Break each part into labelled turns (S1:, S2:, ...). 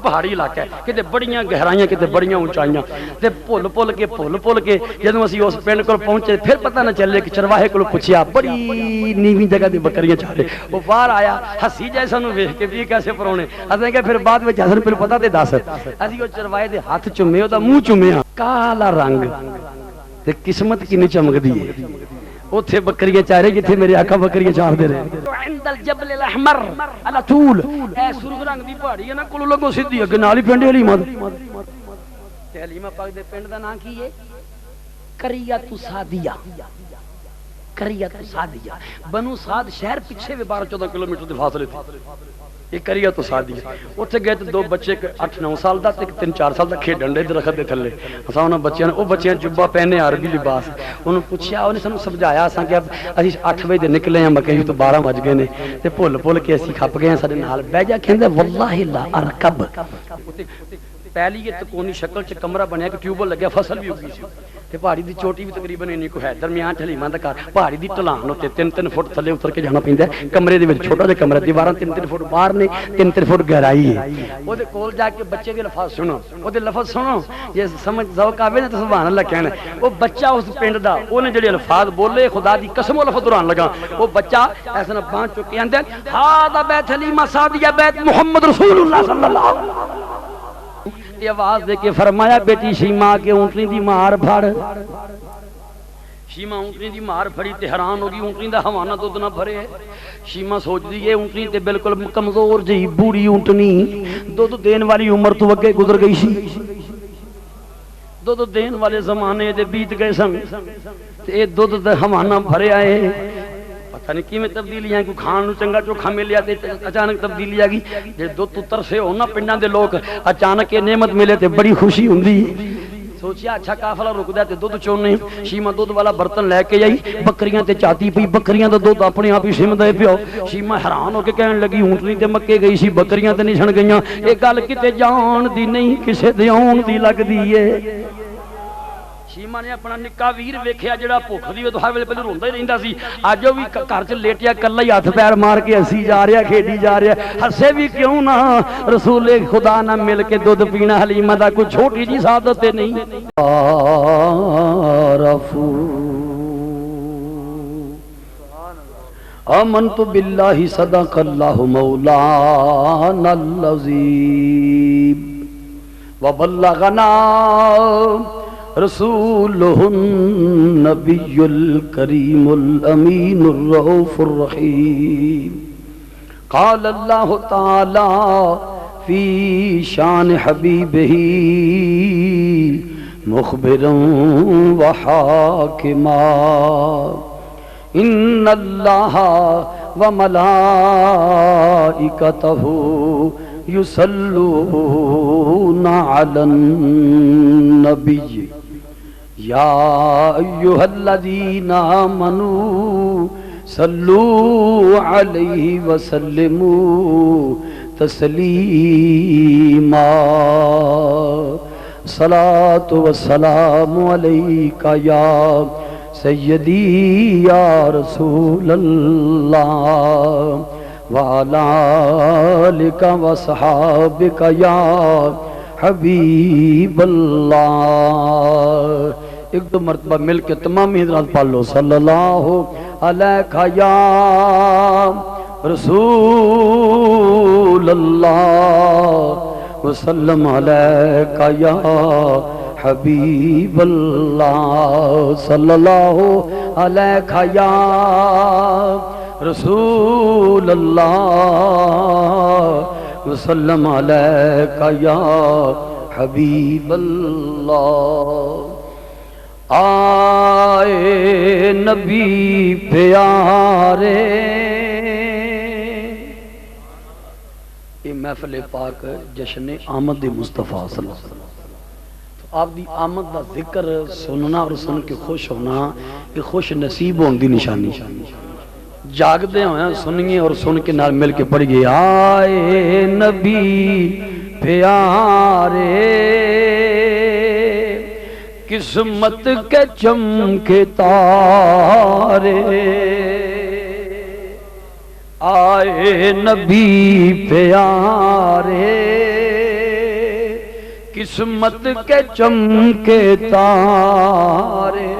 S1: پہاڑی علاقہ ہے کتے بڑیاں گہرائیاں کتے بڑیاں اونچائیاں تے پل کے جدوں اسی اس پنڈ کول پہنچے پھر پتہ نہ چلے کہ چرواہے کولوں پوچھیا بڑی نیویں جگہ دی بکریاں چارے وہ باہر آیا ہسی جائے سانوں ویکھ کے بھی کیسے پرونے اساں کہ پھر بعد وچ حسن پھر پتہ تے دس اسی او چرواہے دے ہاتھ چومے او دا منہ چومیا کالا رنگ تے قسمت کینی چمکدی ہے اوتھے بکریاں چارے جتھے میرے آقا بکریاں چار دے رہے عند الجبل الاحمر على طول اے سرخ رنگ دی پہاڑی ہے نا کولو لگو سیدھی اگے نال ہی پنڈ حلیمہ تے حلیمہ پاک دے پنڈ دا نام کی ہے قریۃ سعدیہ قریۃ سعدیہ بنو سعد شہر پیچھے 12-14 کلومیٹر دے فاصلے تے یہ قریۃ سعدیہ اوتھے گئے تے دو بچے 8-9 سال دا تے 3-4 سال دا کھیڈن دے درخت دے تھلے اساں انہاں بچیاں نے او بچیاں جبہ پہنے عربی لباس انہوں پوچھیا انہیں سانوں سمجھایا اساں کہ اب اسی 8 بجے نکلے ہیں مکے تو 12 بج گئے نے تے بھول کے اسی کھپ گئے ہیں سارے نال بیٹھ جا کہندا واللہ لا ارکب پہلی یہ تکونی شکل چ کمرہ بنیا کہ ٹیوبل لگیا فصل بھی اگی سی تے پہاڑی دی چوٹی بھی تقریباً اینی کو ہے درمیان حلیمہ دا گھر پہاڑی دی ٹلان ہوتے 3-3 فٹ تھلے اتر کے جانا پیندا ہے کمرے دے وچ چھوٹا جہا کمرہ دیواراں 3-3 فٹ باہر نے 3-3 فٹ گہرائی ہے او دے کول جا کے بچے دے الفاظ سنو او دے لفظ سنو یہ سمجھ ذوق آوے نا تے سبحان اللہ کہنا او بچہ اس پنڈ دا اونے جڑے الفاظ بولے خدا دی قسم او لفظ دوران لگا او بچہ ایسا نہ پانچ چکے اندر ہاذا بیت حلیمہ سعدیہ بیت محمد رسول اللہ صلی اللہ علیہ وسلم آواز دے کے فرمایا بیٹی شیما کے اونٹنی دی مار پھڑ شیما اونٹنی دی مار پھڑی تے حیران ہوگی اونٹنی دا حوانہ دودھ نہ بھرے شیما سوچ دی یہ اونٹنی تے بالکل کمزور جی بوڑھی اونٹنی دودھ دین والی عمر تو اگے گزر گئی سی دودھ دین والے زمانے دے بیت گئے سن تے دودھ دا حوانہ بھرے آئے پتہ نہیں کیویں تبدیلی ہیں کوئی کھان نو چنگا چوکھا ملیا تے اچانک تبدیلی آ گئی جے دودھ تو ترسے ہو نا پنڈاں دے لوگ اچانک یہ نعمت ملے تے بڑی خوشی ہوندی سوچیا اچھا قافلہ رکدا تے دودھ چونے شیما دودھ والا برتن لے کے آئی بکریاں تے چاتی پئی بکریاں دا دودھ اپنے آپ ہی سمدے پیو شیما حیران ہو کے کہن لگی اونٹنی تے مکے گئی سی بکریاں تے نہیں چھن گئیاں اے گل کتے جان دی نہیں کسے دے آن دی لگدی ہے شیما نے اپنا نکا ویر ویکھیا جڑا بھوک دی تو ہر ویلے پہلے روندا ہی رہندا سی اج او وی گھر چ لیٹیا کلا ہی ہاتھ پیر مار کے ہسی جا رہا کھیڈی جا رہا ہسے بھی کیوں نہ رسول خدا نہ مل کے دودھ پینا حلیمہ دا کوئی چھوٹی جی سعادت نہیں آمنت باللہ صدق اللہ مولانا العظیم وبلغنا رسوله النبي الكريم الأمين الرؤوف الرحيم قال الله تعالى في شان حبيبه مخبرا وحاكما إن الله وملائكته يصلون على النبي يا أيها الذين آمنوا صلوا عليه وسلموا تسليما صلاة والسلام عليك يا سيدي يا رسول الله وعلى آلك وصحابك يا حبیب اللہ ایک دو مرتبہ مل کے تمام حضرات پڑھ لو صلی اللہ علیہ یا رسول اللہ وسلم علیہ یا حبیب اللہ صلی اللہ علیہ یا رسول اللہ وسلم علیکہ یا حبیب اللہ آئے نبی پیارے یہ محفل پاک جشن آمد مصطفیٰ صلی اللہ علیہ وسلم آپ دی آمد دا ذکر سننا اور سن کے خوش ہونا یہ خوش نصیب ہون دی نشانی جاگ دے ہوئے سنیے اور سن کے نال مل کے پڑھ گئے آئے نبی پیارے قسمت کے چمکے تارے آئے نبی پیارے قسمت کے چمکے تارے.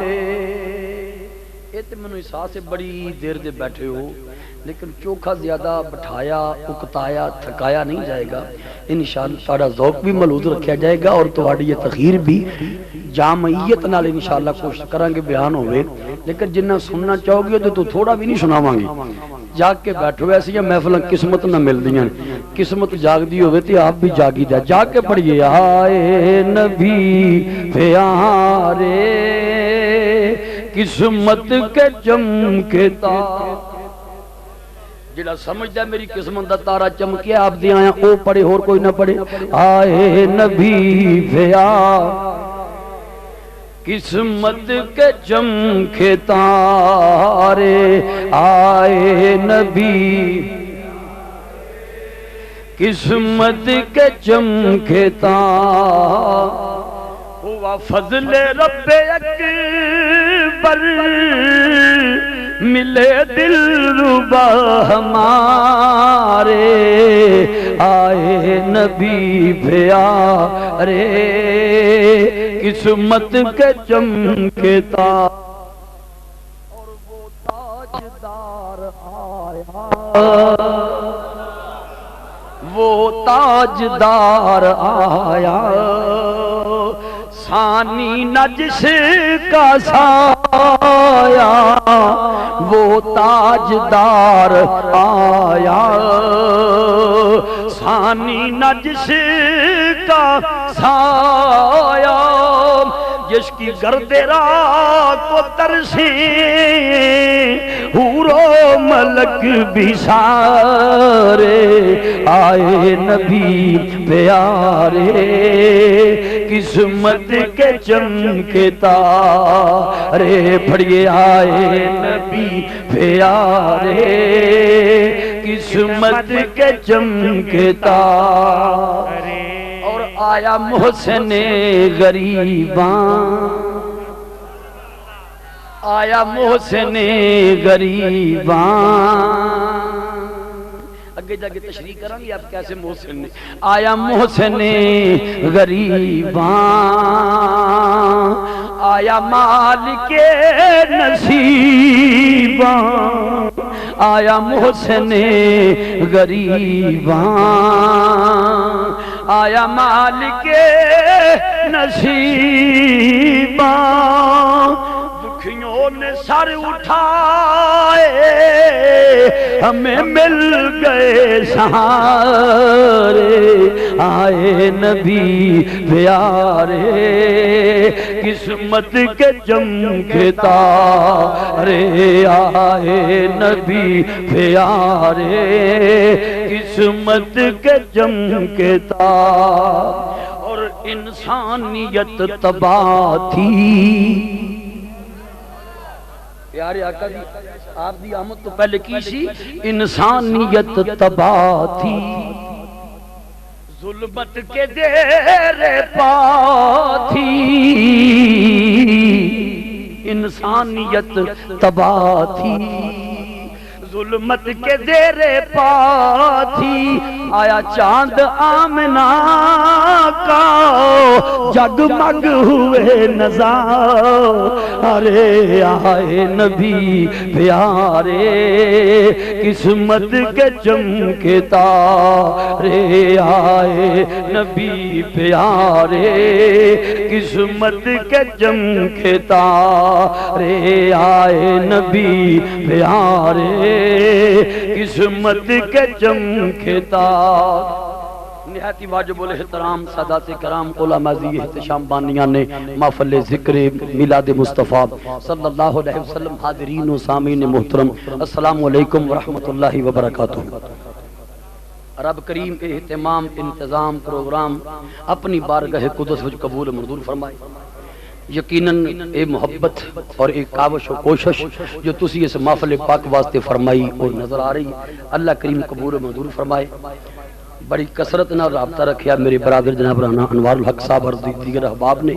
S1: یہ تو مجھے احساس ہے بڑی دیر دے بیٹھے ہو لیکن چوکھا زیادہ بٹھایا اکتایا تھکایا نہیں جائے گا. انشاءاللہ تھوڑا ذوق بھی ملحوظ رکھا جائے گا اور تھوڑی یہ تخیر بھی جامعیت نال انشاءاللہ کوشش کریں گے بیان ہوئے. لیکن جنہ سننا چاہو گے تو تھوڑا بھی نہیں سناواں گے. جاگ کے بیٹھو ایسی محفل قسمت نہ مل دیاں. قسمت جاگ دی ہوئے تو آپ بھی جاگی جا. جاگ کے پڑھئے آئے نبی پیارے قسمت کے چمکے تارے. جڑا سمجھدا میری قسمت دا تارا چمکیا آپ دی آیا او پڑھے اور کوئی نہ پڑھے. آئے نبی پیارے قسمت کے چمکے تارے. آئے نبی قسمت کے چمکے تارے. ہوا فضل رب اکبر ملے دل ربا ہمارے. آئے نبی پیارے قسمت کے چمکے تارے. اور وہ تاجدار آیا وہ تاجدار آیا ثانی نجس کا سایہ. وہ تاجدار آیا ثانی نجس کا سایہ. جس کی گرد راہ کو ترسی حور و ملک بھی سارے. آئے نبی پیارے قسمت کے چمکے تارے. پڑھئے آئے نبی پیارے قسمت کے چمکے تارے. اور آیا محسن غریباں آیا محسن غریباں. اگے جا کے تشریح کریں گے آپ کیسے محسن نے. آیا محسن غریباں آیا مالک نصیباں. آیا محسن غریباں آیا مالک نصیباں. دکھیوں نے سر اٹھائے ہمیں مل گئے سہارے. آئے نبی پیارے قسمت کے چمکے تارے. آئے نبی پیارے قسمت کے چمکے تارے. اور انسانیت تباہ تھی. پیارے آقا جی آپ دی آمد تو پہلے کی سی. انسانیت تباہ تھی ظلمت کے دیرے پا تھی. انسانیت تباہ تھی ظلمت کے دیرے پا تھی. آیا چاند آمنہ کا جگمگ ہوئے نظارے. آئے نبی پیارے قسمت کے چمکے تارے. آئے نبی پیارے قسمت کے چمکے تارے. آئے نبی پیارے قسمت کے چمکے تارے. نہایت واجب الاحترام سادات کرام علماء ذی احتشام بانیان نے محفل ذکر میلاد مصطفیٰ صلی اللہ علیہ وسلم. حاضرین و سامعین محترم السلام علیکم ورحمۃ اللہ وبرکاتہ. رب کریم اہتمام انتظام پروگرام اپنی بارگاہ قدس وچ قبول منظور فرمائے. یقیناً اے محبت اور ایک کاوش و کوشش جو تسی اس محفل پاک واسطے فرمائی اور نظر آ رہی اللہ کریم قبول منظور فرمائے. بڑی کثرت نہ رابطہ رکھیا میرے برادر جناب رانا انوار الحق صاحب اور دیگر احباب نے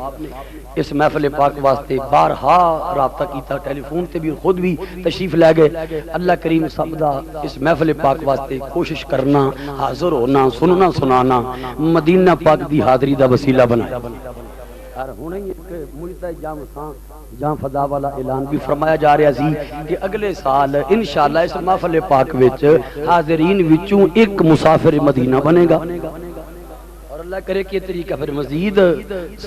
S1: اس محفل پاک واسطے بارہا رابطہ کیتا، ٹیلی فون تے بھی خود بھی تشریف لے گئے۔ اللہ کریم سب دا اس محفل پاک واسطے کوشش کرنا، حاضر ہونا، سننا سنانا مدینہ پاک دی حاضری دا وسیلہ بنایا۔ اور ہونے ایک ملتا جام فضا والا اعلان بھی فرمایا جا رہا سی کہ اگلے سال انشاءاللہ اس محفل پاک وچ حاضرین وچوں ایک مسافر مدینہ بنے گا، اور اللہ کرے کہ طریقہ پھر مزید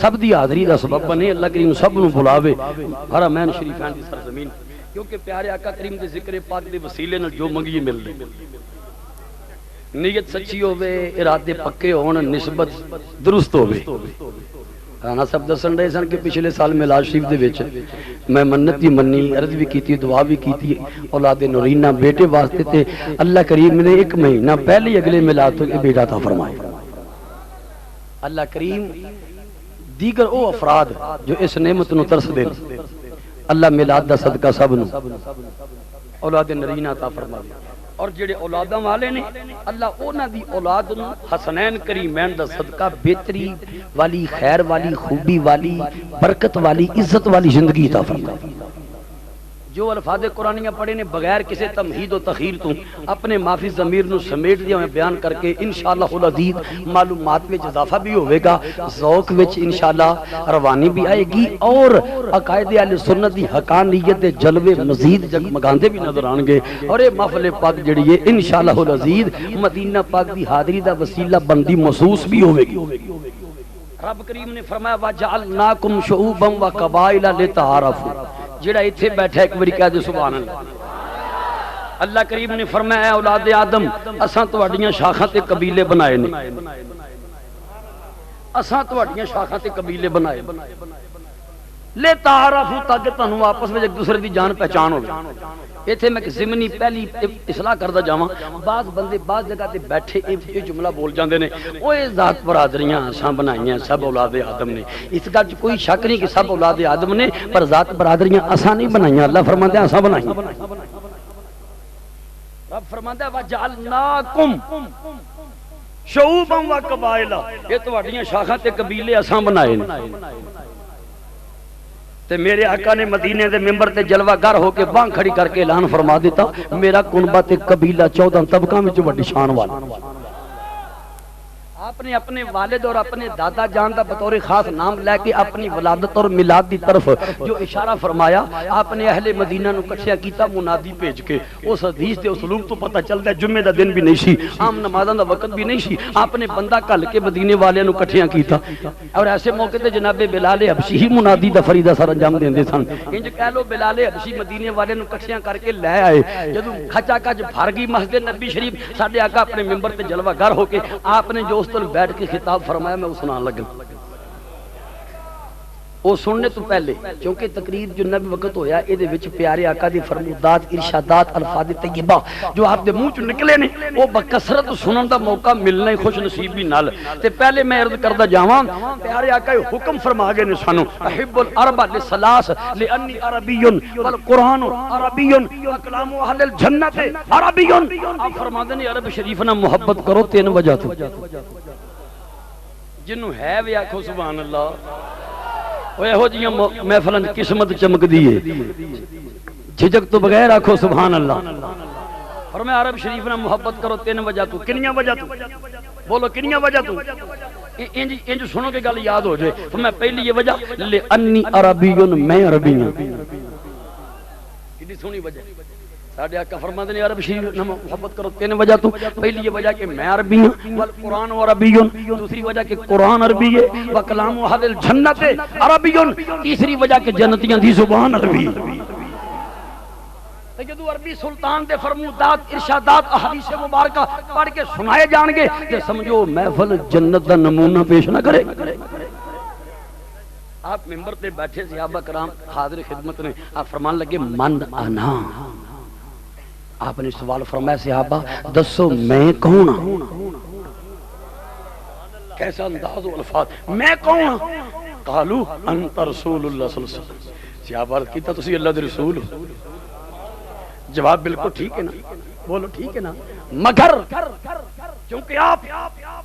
S1: سب دی حاضری دا سبب بنے، اللہ کریم سب نو بلاوے حرمین شریفین دی سرزمین، کیونکہ پیارے آقا کریم دے ذکر پاک دے وسیلے نال جو منگی مل لے، نیت سچی ہوئے، ارادے پکے ہون، نسبت درست ہوئے۔ رانا صاحب دسن رہے سن کہ پچھلے سال میلاد شریف دے وچ میں منت بھی منی، عرض بھی کیتی، دعا بھی کیتی اولاد نورینہ بیٹے واسطے، تے اللہ کریم نے ایک مہینہ پہلے اگلے میلاد تو بیٹا عطا فرمایا۔ اللہ کریم دیگر او افراد جو اس نعمت نو ترس دے، اللہ میلاد دا صدقہ سب نو اولاد نورینہ عطا فرمایا، اور جڑے اولاداں والے نے اللہ اونا دی اولاد نو حسنین کریمین دا صدقہ بہتری والی، خیر والی، خوبی والی، برکت والی، عزت والی زندگی عطا فرمائے۔ جو الفاظ قرآنیاں پڑھے نے بغیر کسی تمہید و تخیر تو اپنے معافی ضمیر نو سمیٹ دیا میں بیان کر کے انشاءاللہ العزیز معلومات میں اضافہ بھی ہوئے گا، ذوق وچ انشاءاللہ روانی بھی آئے گی، اور عقائد اہل سنت دی حقانیت دے جلوے مزید جگمگاندے بھی نظر آنگے، اور یہ محفل پاک جڑی ہے انشاءاللہ العزیز مدینہ پاک دی حاضری دا وسیلہ بندی محسوس بھی ہوئے گی۔ رب کریم نے فرمایا وَجَعَلْنَاكُمْ شُعُوبًا وَقَبَائِلَ لِتَعَارَفُوا، جڑا ایتھے بیٹھا ایک باری کہہ دے سبحان اللہ۔ اللہ کریم نے فرمایا اولاد آدم اساں تواڈیاں شاخاں تے قبیلے بنائے نے، اساں تواڈیاں شاخاں تے قبیلے بنائے لے تعارفوا، تاکہ تانوں آپس وچ ایک دوسرے دی جان پہچان ہوے۔ ایتھے میں ضمنی پہلی اصلاح کردا جاواں، بعض بندے بعض جگہ تے بیٹھے یہ جملہ بول جاندے نے اوے ذات برادریاں اساں بنائیاں سب اولاد آدم نے، اس گل وچ کوئی شک نہیں کہ سب اولاد آدم نے، پر ذات برادریاں اساں نہیں بنائیاں، اللہ فرماندا ہے اساں بنائیاں۔ رب فرماندا ہے وَجَعَلْنَاكُمْ شُعُوبًا وَقَبَائِلَ، یہ تواڈیاں شاخاں تے قبیلے اساں بنائے نے۔ تے میرے آقا نے مدینے دے ممبر تے جلوہ گر ہو کے بانگ کھڑی کر کے اعلان فرما دیتا میرا کنبہ تے قبیلہ 14 طبقہ میں جو بڑی شان والا۔ آپ نے اپنے والد اور اپنے دادا جان دا بطور خاص نام لے کے اپنی ولادت اور میلاد دی طرف جو اشارہ فرمایا، آپ نے اہل مدینہ نو کٹھیا کیتا منادی بھیج کے۔ اس حدیث دے اسلوب تو پتہ چلتا ہے جمعے دا دن بھی نہیں سی، عام نمازاں دا وقت بھی نہیں سی، آپ نے بندہ کل کے مدینے والے نو کٹھیا کیتا، اور ایسے موقع تے جناب بلال حبشی ہی منادی دا فریضہ سر انجام دیندے سن۔ انج کہہ لو بلال حبشی مدینے والے نو کٹھیا کر کے لے آئے، جدوں کھچا کچ بھر گئی مسجد نبی شریف، ساڈے آقا اپنے ممبر تے جلوہ گر ہو کے آپ نے جو اس بیٹھ کے خطاب فرمایا میں وہ سنان لگا۔ وہ سننے تو پہلے کیونکہ تقریر جو نبی وقت ہویا اے دے وچ پیارے آقا دی فرمودات، ارشادات، الفاظ طیبہ جو آپ دے منہ چ نکلے نے وہ بکثرت سنن دا موقع ملنا ہی خوش نصیبی نال۔ تے پہلے میں عرض کردا جاواں پیارے آقا حکم فرما گئے نے سانو احب العرب للثلاث لانی عربی والقرآن عربی وکلام اہل الجنت عربی۔ آپ فرماندے نے عرب شریف نہ محبت کرو 3 وجہ تو، جنوں ہے وی آکھو سبحان اللہ۔ اوے ہو جیاں محفلاں قسمت چمک دیے، جھجک تو بغیر آکھو سبحان اللہ۔ اور میں عرب شریف نہ محبت کرو 3 وجہ تو، کنیاں وجہ تو بولو، کنیاں وجہ تو؟ انج سنو کہ گل یاد ہو جائے۔ تو میں پہلی یہ وجہ لانی عربی، میں عربی ہوں، کتنی سونی وجہ۔ ساڈے آقا فرماتے ہیں عرب شریف نہ محبت کرو 3 وجہ تو، پہلی یہ وجہ کہ میں عربی ہوں، والقرآن عربی، دوسری وجہ کہ قرآن عربی ہے، وکلام اہل الجنت عربی، تیسری وجہ کہ جنتیاں دی زبان عربی۔ جدو عربی سلطان دے فرمودات، ارشادات، احادیث مبارکہ پڑھ کے سنائے جان گے تے سمجھو محفل جنت دا نمونہ پیش نہ کرے۔ آپ ممبر تے بیٹھے صحابہ کرام حاضر خدمت نے، آپ فرمان لگے من انا۔ آپ نے سوال فرمایا صحابہ دسو میں کون ہوں؟ کیسا انداز و الفاظ، میں کون ہوں؟ قالو انت رسول اللہ صلی اللہ علیہ وسلم۔ صحابہ کہتا تسی اللہ دے رسول ہو؟ جواب بالکل ٹھیک ہے نا، بولو ٹھیک ہے نا، مگر کیونکہ آپ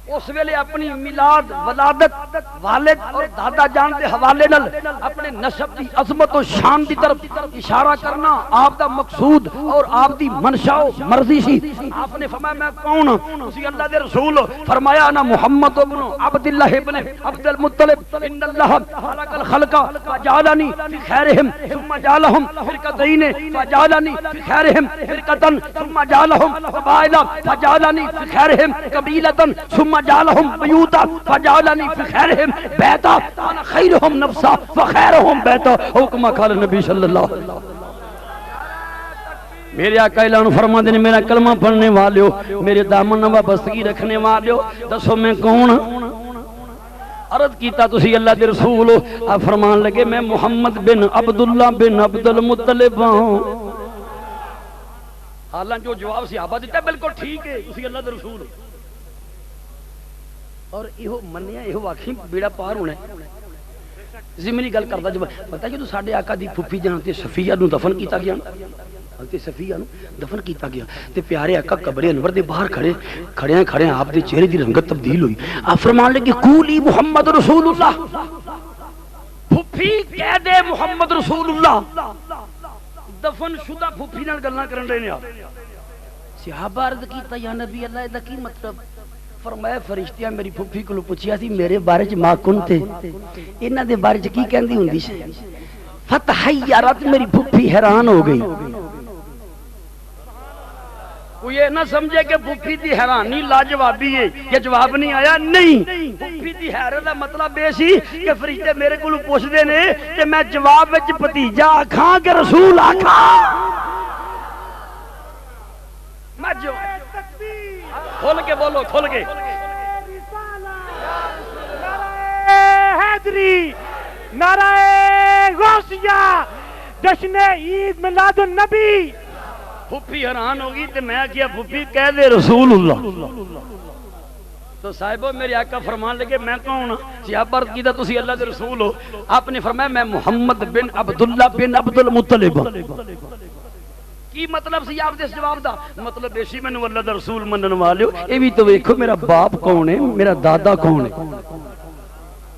S1: اس ویلے اپنی میلاد ولادت والد اور دادا جان دے حوالے نال اپنے نسب دی عظمت و شان دی طرف اشارہ کرنا آپ دا مقصود اور آپ دی منشا و مرضی سی. آپ نے فرمایا میں کون ہوں؟ اسی اللہ دے رسول. فرمایا انا محمد ابن عبداللہ ابن عبد المطلب ان اللہ خلق الخلق فجعلنی فی خیرہم ثم جعلہم فرقتین فجعلنی فی خیرہم فرقتن ثم جعلہم قبائل فجعلنی فی خیرہم قبیلتن ثم جعلہم بیوتا فجعلنی فی خیرہم بیتا انا خیرہم نفسا وخیرہم بیتا. حکم قال نبی صلی اللہ علیہ وسلم. میرے آقا اعلان فرما دینے میرا کلمہ پڑھنے والے ہو, میرے دامن نوا بستگی رکھنے والے ہو, دسو میں کون ہوں؟ عرض کیتا تسی اللہ دے رسول ہو. آپ فرمان لگے میں محمد بن عبداللہ بن عبد المطلب ہوں. حالان جو جواب صحابہ دیتا ہے بالکل ٹھیک ہے, تسی اللہ دے رسول ہو. اور یہ منیا یہ واقعی بیڑا پار ہونا ہے. زمینی گل کرتا جب پتہ کہ تو ساڈے آقا دی پھپھی جانتے صفیہ نو دفن کیتا گیا, صفیہ نو دفن کیتا گیا تے پیارے آقا قبر انور دے باہر کھڑے آپ دے چہرے دی رنگت تبدیل ہوئی. آپ فرمان لگے قولی محمد رسول اللہ, پھپھی کہہ دے محمد رسول اللہ. دفن شدہ پھپھی نال گلاں کرن رہے نے. صحابہ عرض کیتا یا نبی اللہ دا کی مطلب؟ فرمایا فرشتیاں میری پھپھی کو پوچھیا سی میرے بارے چ ماں کن تے انہاں دے بارے چ کی کہندی ہوندی سی. فتحیرت میری پھپھی حیران ہو گئی. کوئی یہ نہ سمجھے کہ پھپھی دی حیرانی لاجوابی ہے کہ جواب نہیں آیا. نہیں, پھپھی دی حیرت دا مطلب یہ سی کہ فرشتے میرے کولوں پوچھدے نے کہ میں جواب وچ بھتیجا آکھاں کہ رسول آکھاں. میں جو کھول کے بولو, کھول کے.
S2: حیدری, نعرہ غوثیہ, جشن عید میلاد النبی.
S1: پھپھی حیران ہوگی تو میں کیا پھپھی کہہ دے رسول اللہ. تو صاحبو میرے آقا فرمان لگے میں کون ہوں؟ صحابہ عرض کیتا تسی اللہ دے رسول ہو. آپ نے فرمایا میں محمد بن عبداللہ بن عبد المطلب. کی مطلب سی آپ دے اس جواب دا؟ مطلب ایسی میں نو اللہ دا رسول منن والے ہو. اے بھی تو دیکھو میرا باپ کون ہے, میرا دادا کون ہے.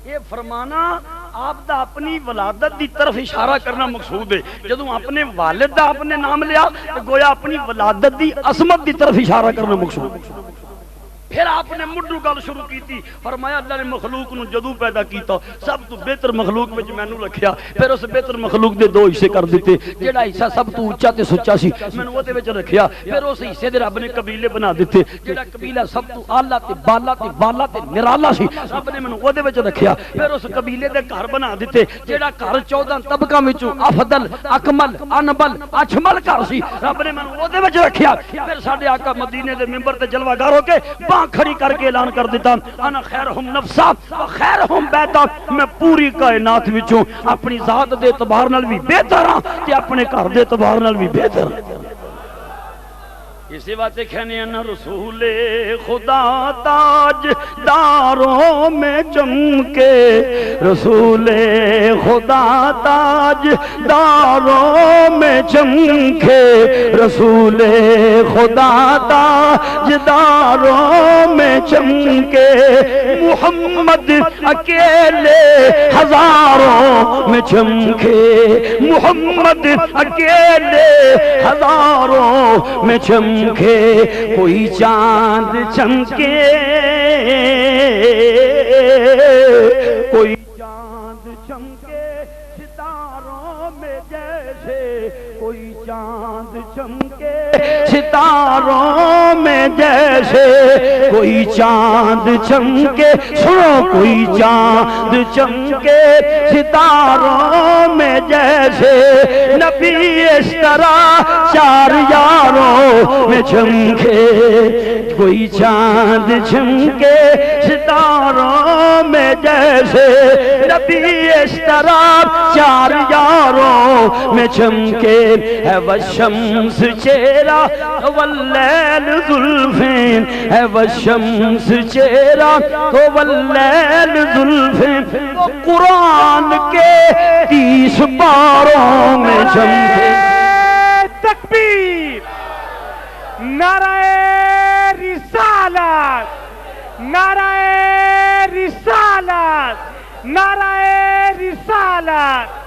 S1: یہ فرمانا آپ دا اپنی ولادت دی طرف اشارہ کرنا مقصود ہے. جدوں اپنے والد دا اپنے نام لیا تو گویا اپنی ولادت دی عظمت دی طرف اشارہ کرنا مقصود ہے. پھر آپ نے مڈو گل شروع کی تھی. فرمایا اللہ نے مخلوق نو جدوں پیدا کیتا سب تو بہتر مخلوق وچ مینوں رکھیا. پھر اس بہتر مخلوق دے دو حصے کر دیتے. جیڑا حصہ سب تو اونچا تے سچا سی مینوں او دے وچ رکھیا. پھر اس حصے دے رب نے قبیلے بنا دیتے. جیڑا قبیلہ سب تو اعلی تے بالا تے نرالا سی رب نے مینوں او دے وچ رکھیا. پھر اس قبیلے دے گھر بنا دیتے. جیڑا گھر 14 طبقاں وچوں افضل اکمل انبل اجمل گھر سی رب نے مینوں او دے وچ رکھیا. پھر ساڈے آقا مدینے دے منبر تے جلوہ گر ہو کے کھڑی کر کے اعلان کر دیتا انا خیرہم نفسا وخیرہم بیتا. میں پوری کائنات وچوں اپنی ذات دے اعتبار نال بھی بہتر ہاں تے اپنے گھر دے اعتبار نال بھی بہتر ہاں. اسی بات کہنے انا رسول خدا تاج داروں میں چمکے. رسول خدا تاج داروں میں چمکے. رسول خدا تاج داروں میں چمکے. محمد اکیلے ہزاروں میں چمکے. محمد اکیلے ہزاروں میں چمکے. کوئی چاند چمکے, کوئی چاند چمکے ستاروں میں جیسے. کوئی چاند چمکے ستاروں میں جیسے. کوئی چاند چمکے سنو کوئی چاند چمکے ستاروں میں جیسے. نبی اس طرح چار یاروں میں چمکے. کوئی چاند چمکے ستاروں میں جیسے. نبی اس طرح چار یاروں میں چمکے. ہے وہ شمس چہرہ واللیل زلفین. ہے وہ شمس چہرہ واللیل زلفین. وہ قرآن کے 30 پاروں میں چمکے.
S2: تکبیر, نعرہ رسالت, نعرہ رسالت، نعرہ رسالت۔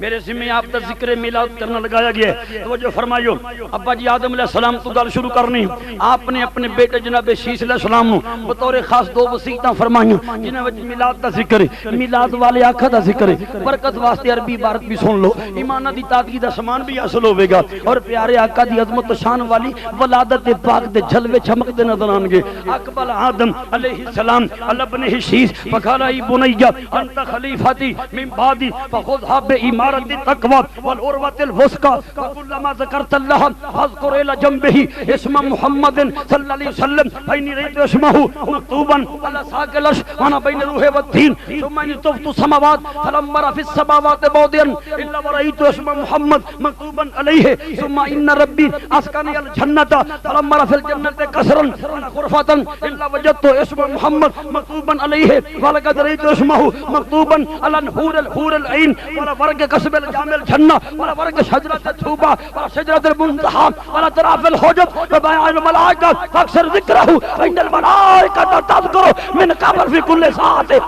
S1: میرے ذمہ آپ کا ذکر میلاد کرنا لگایا گیا ہے۔ توجہ فرمائیو، ابا جی آدم علیہ السلام تو گل شروع کرنی، آپ نے اپنے بیٹے جناب شیس علیہ السلام نو بطور خاص دو وصیتاں فرمائیاں جنہاں وچ میلاد دا ذکر ہے، میلاد والے آقا دا ذکر ہے۔ برکت واسطے عربی عبارت بھی سن لو، ایمانہ دی تاکید دا سامان بھی حاصل ہوے گا، اور پیارے آقا دی عظمت و شان والی ولادت پاک دے جلوے چمک دے نظر آن گے۔ اقبل آدم علیہ السلام علی ابنہ شیس فقال ای بنی انت خلیفتی من بعدی فخذها بإمارة التقوى والعروة الوثقى وكلما ذكرت الله فاذكر إلى جنبه اسم محمد صلى الله عليه وسلم فإني رأيت اسمه مكتوبا على ساق العرش وأنا بين الروح والدين ثم إني طفت السماوات فلم أر في السماوات موضعا إلا ورأيت اسم محمد مكتوبا عليه ثم إن ربي أسكنني الجنة فلم أر في الجنة قصرا ولا غرفة إلا وجدت اسم محمد مكتوبا عليه ولقد رأيت اسمه مكتوبا على الحور العين ولا ورق قصب الجامع الجنة ولا ورق شجرة التوبة ولا شجرة المنتهى ولا طرف الحجب وبيع الملائكة فاكثر ذكره فإن الملائكة تذكر من قبل في كل ساعة۔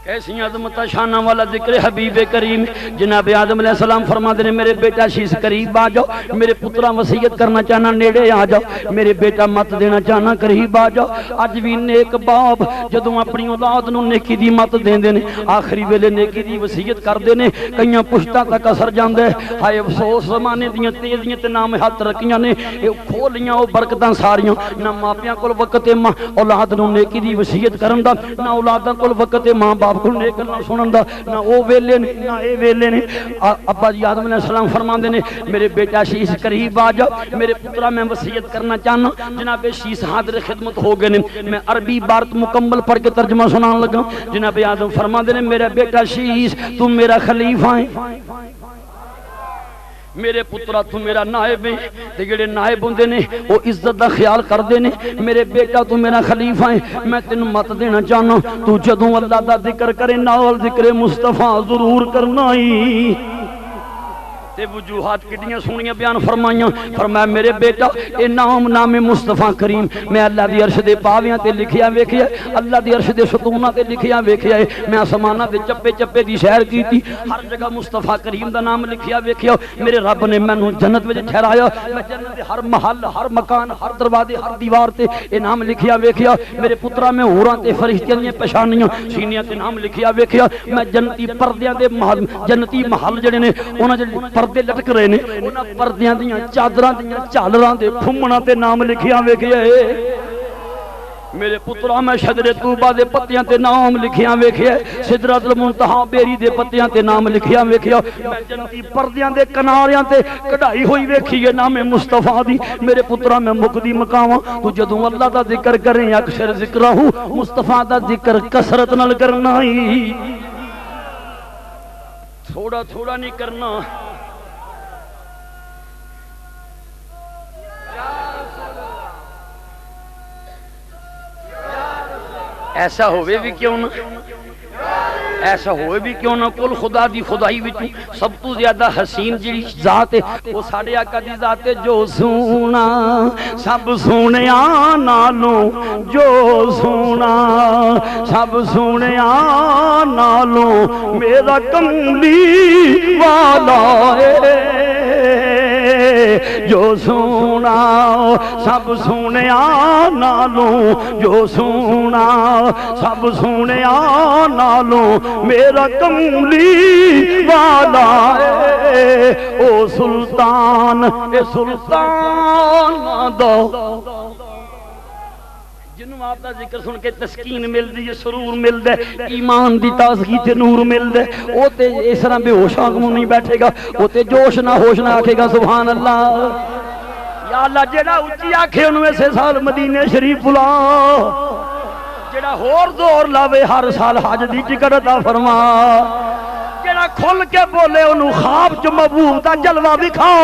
S1: کیسی عظمت شانہ والا ذکر حبیب کریم۔ جناب آدم علیہ السلام فرماتے ہیں میرے بیٹا شیس قریب آ جاؤ، میرے پترا وصیت کرنا چاہنا نیڑے آ جاؤ، میرے بیٹا مت دینا چاہنا قریب آ جاؤ۔ اج بھی نیک باپ جدوں اپنی اولاد نو نیکی دی مت دیندے نے، آخری ویلے نیکی دی وصیت کردے نے، کئیاں پشتاں تک اثر جاندا ہے۔ ہائے افسوس زمانے دیاں تیزیاں تے نام ہاتھ رکھیاں نے، اے کھولیاں او برکتاں ساریاں، نہ ماپیاں کول وقت ہے ماں اولاد نو نیکی دی وصیت کرن دا، نہ اولاداں کول وقت ہے ماں باپ کو نیک گلاں سنن دا، نہ او ویلے نے نہ اے ویلے نے۔ ابا جی آدم علیہ السلام فرماندے نے میرے بیٹا شیس قریب آ جا، میرے پترا میں وصیت کرنا چاہنا۔ جناب شیس حاضر خدمت ہو گئے نے، میں عربی عبارت مکمل پڑھ کے ترجمہ سنان لگا۔ جناب آدم فرماندے نے میرا بیٹا شیس تو میرا خلیفہ ہے، میرے پترا تو میرا نائب ہے، تے جڑے نائب ہوندے نے وہ عزت دا خیال کردے نے۔ میرے بیٹا تو میرا خلیفہ ہے، میں تینوں مت دینا چاہنا، تو جدوں اللہ دا ذکر کرے نال ذکر مصطفیٰ ضرور کرنا ہی۔ تے وجوہات کتنی سونیاں بیان فرمائیاں، فرمایا میرے بیٹا اے نام مصطفیٰ کریم میں اللہ دی عرش دے پاویاں تے لکھیا ویکھیا، اللہ دی عرش دے ستوناں تے لکھیا ویکھیا ہے، میں آسماناں دے چپے چپے دی سیر کیتی، ہر جگہ مصطفیٰ کریم دا نام لکھیا ویکھیا۔ میرے رب نے مینوں جنت وچ ٹھہرایا، میں جنت دے ہر محل ہر مکان ہر دروازے ہر دیوار تے اے نام لکھیا ویکھیا۔ میرے پترا میں ہوراں تے فرشتیاں دیاں پہچانیاں سینیاں تے نام لکھیا ویکھیا۔ میں جنتی پردیاں دے محل جنتی محل جڑے نے انہاں دے پردے لٹک رہے نے، انہاں پردیاں دیاں چادراں دیاں چالراں دے پھمڑاں تے نام لکھیا ویکھیا ہے۔ میرے پترا میں شجر طوبہ دے پتیاں تے نام لکھیا ویکھیا، سدرۃ المنتہا بیری دے پتیاں تے نام لکھیا ویکھیا۔ میں جنتی پردیاں دے کناریاں تے کڑھائی ہوئی ویکھی ہے نام مصطفیٰ دی۔ میرے پترا میں مقدی مقاماں تو جدوں اللہ دا ذکر کریں اکثر ذکرہ مصطفیٰ دا ذکر کثرت نال کرنا ہی، تھوڑا تھوڑا نہیں کرنا۔ ایسا ہوئے بھی کیوں نہ، ایسا ہوئے بھی کیوں نہ، کل خدا دی خدائی وچوں سب تو زیادہ حسین جڑی ذات ہے وہ ساڈے آقا دی ذات ہے، جو سونا سب سونیاں نالوں، جو سونا سب سونیاں نالوں میرا کملی والا ہے، جو سونا سب سونیاں نالوں، جو سونا سب سونیاں نالوں میرا کملی والا ہے، او سلطان اے سلطان دا جنوں آپ دا ذکر سن کے تسکین ملدی ہے، سرور ملدا ہے، ایمان دی تازگی تے نور ملدا ہے۔ او تے اس طرح بے ہوش آنکھوں نہیں بیٹھے گا، او تے جوش نہ ہوش نہ آکھے گا سبحان اللہ۔ یا اللہ جڑا اونچی آکھے انہوں سے سال مدینے شریف بلا، جڑا ہور زور لاوے ہر سال حج دی ٹکٹ عطا فرما، جڑا کھل کے بولے انہوں خواب چ محبوب دا جلوہ دکھاؤ،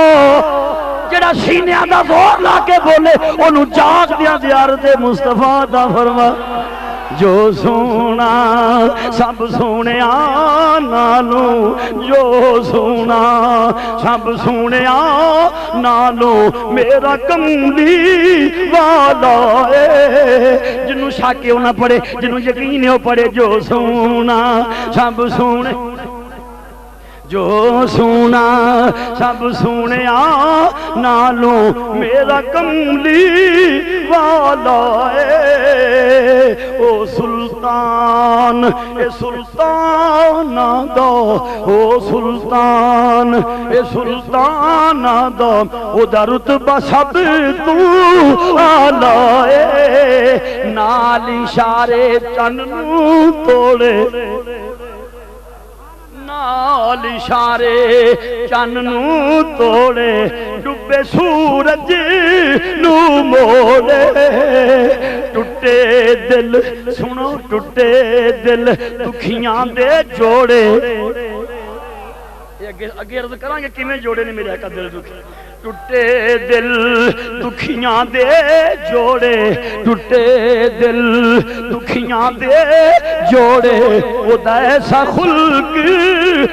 S1: جڑا سینیاں دا زور لا کے بولے انہوں جاگ دیاں زیارت مصطفیٰ عطا فرما۔ جو سونا سب سونیا نالوں جو سونا سب سونیا نالوں میرا کملی والا ہے جنوں شاکے ہونا پڑے جنوں یقین ہو پڑے جو سونا سب سونے جو سونا سب سونیا نالوں میرا کملی والا ہے او سلطان اے سلطان دا او سلطان اے سلطان دا او دا رتبہ سب تو آلہ ہے نال اشارے چن توڑے نال اشارے چن توڑے ڈبے سورج نو موڑے ٹوٹے دل سنو ٹوٹے دل دکھیاں دے جوڑے اگے عرض کران گے کیویں جوڑے نے میرے آقا دل دکھے ٹوٹے دل دکھیاں دے جوڑے ٹوٹے دل دکھیاں دے جوڑے او دا ایسا خلق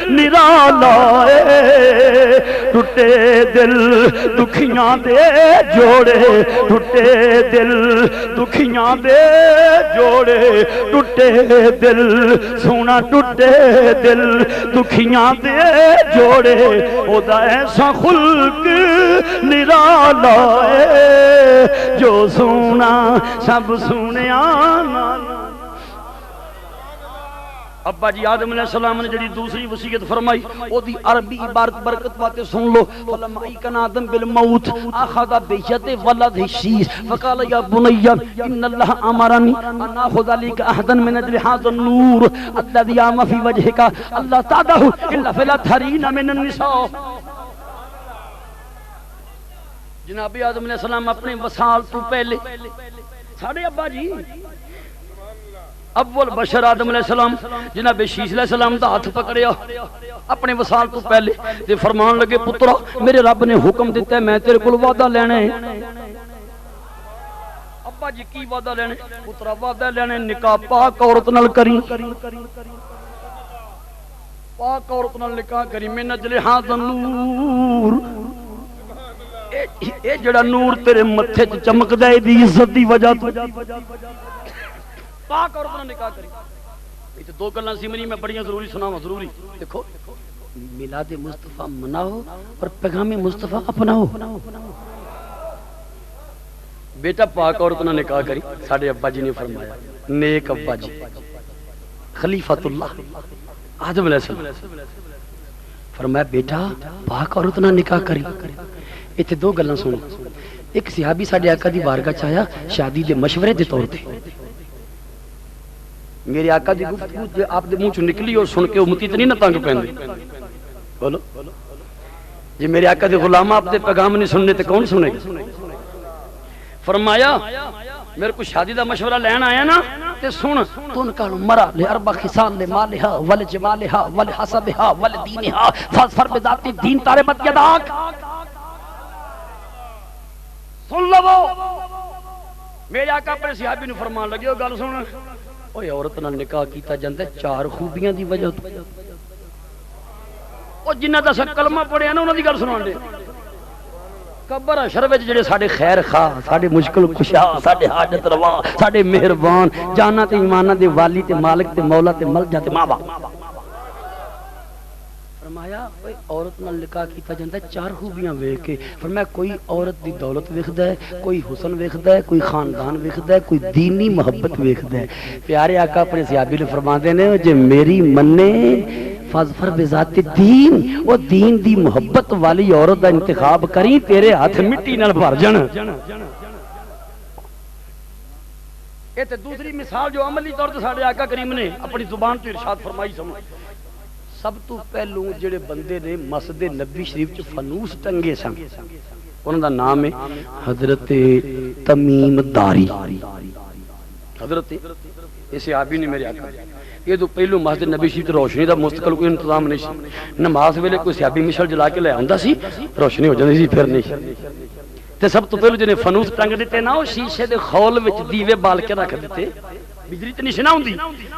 S1: نرالا ہے ٹوٹے دل دکھیاں دے جوڑے ٹوٹے دل دکھیاں دے جوڑے ٹوٹے دل سونا ٹوٹے دل دکھیاں دے جوڑے او دا ایسا خلق نرالا ہے جو سونا سب سونیا ابا جی آدم علیہ السلام نے جڑی دوسری وصیت فرمائی او دی عربی عبارت برکت باتیں سن لو فلما کان آدم بالموت اخذ بیت ولد شیس فقال یا بنی ان اللہ امرنی ان اخذ لك عهدا من اجل هذا النور الذي عام في وجهك اللہ تعدہ الا فلا تھرین من النساء جناب آدم علیہ السلام اپنے وصال تو پہلے ساڑھے ابا جی اول بشر آدم علیہ السلام جناب شیس علیہ السلام دا ہاتھ پکڑیا اپنے وصال تو پہلے تے فرمان لگے پترا میرے رب نے حکم دیتا ہے میں تیرے کول وعدہ لینا ہے ابا جی کی وعدہ لینا ہے پترا وعدہ لینا ہے نکاح پاک عورت نال کری پاک عورت نال نکاح کری من اجل ھذا النور اے جڑا نور تیرے متھے چمک دے دی عزت دی وجہ تو پاک عورت نال نکاح کری یہ دو گلاں سمری میں بڑیاں ضروری سناواں ضروری دیکھو میلاد مصطفیٰ مناؤ اور پیغام مصطفیٰ اپناؤ بیٹا پاک عورت نال نکاح کری ساڈے ابا جی نے فرمایا نیک ابا جی خلیفۃ اللہ آدم علیہ السلام فرمایا بیٹا پاک عورت نال نکاح کری اتنے دو گلاں سنو ایک صحابی ساڈے آقا دی بارگاہ چ آیا شادی دے مشورے دے طور تے میرے آقا دی گفتگو جے آپ دے منہ چ نکلی اور سن کے امتی تے نہیں نہ تنگ پیندے بولو جے میرے آقا دے غلام آپ دے پیغام نہیں سننے تے کون سنے گا فرمایا میرے کو شادی دا مشورہ لین آیا نا تے سن تن کا مرا لے اربع خصال لے مالھا ول جمالھا ول حسبھا ول دینھا فاظفر بذات الدین تاربت یداک سن لو میرے آقا اپنے صحابی نے فرمان لگے گل سن اوے عورت نال نکاح کیتا جاندا ہے چار خوبیاں دی وجہ تو او جنہاں دا کلمہ پڑھیا نا انہاں دی گل سنان دے قبر حشر وچ جڑے ساڈے خیر خواہ ساڈے مشکل کشا ساڈے حاجت روا ساڈے مہربان جاناں تے ایماناں دے والی تے مالک تے مولا تے ملجا تے ماں باپ فرمایا عورت نال نکاح کیتا جاندا ہے چار خوبیاں ویکھ کے فرمایا کوئی عورت دی دولت ویکھدا ہے کوئی حسن ویکھدا ہے کوئی خاندان ویکھدا ہے کوئی دینی محبت ویکھدا ہے پیارے آقا اپنے صحابی نے فرماندے نے جے میری مننے فاظفر بذات الدین وہ دین دی محبت والی عورت دا انتخاب کری تیرے ہاتھ مٹی نال بھر جان اے تے دوسری مثال جو عملی طور تے ساڈے آقا کریم نے اپنی زبان تو ارشاد فرمائی سمجھ سب تو پہلو جڑے بندے نے مسجد نبی شریف چ فانوس ٹنگے سن انہاں دا نام ہے حضرت تمیم داری حضرت اس صحابی نے میرے آقا یہ تو پہلو مسجد نبی شریف تے روشنی دا مستقل کوئی انتظام نہیں سی نماز ویلے کوئی صحابی مشل جلا کے لے آندا سی روشنی ہو جاندی سی پھر نہیں تے سب تو پہلو جنے فانوس ٹنگ دتے نا او شیشے دے خول وچ دیوے بال کے رکھ دتے بجلی تے نشنا ہوندی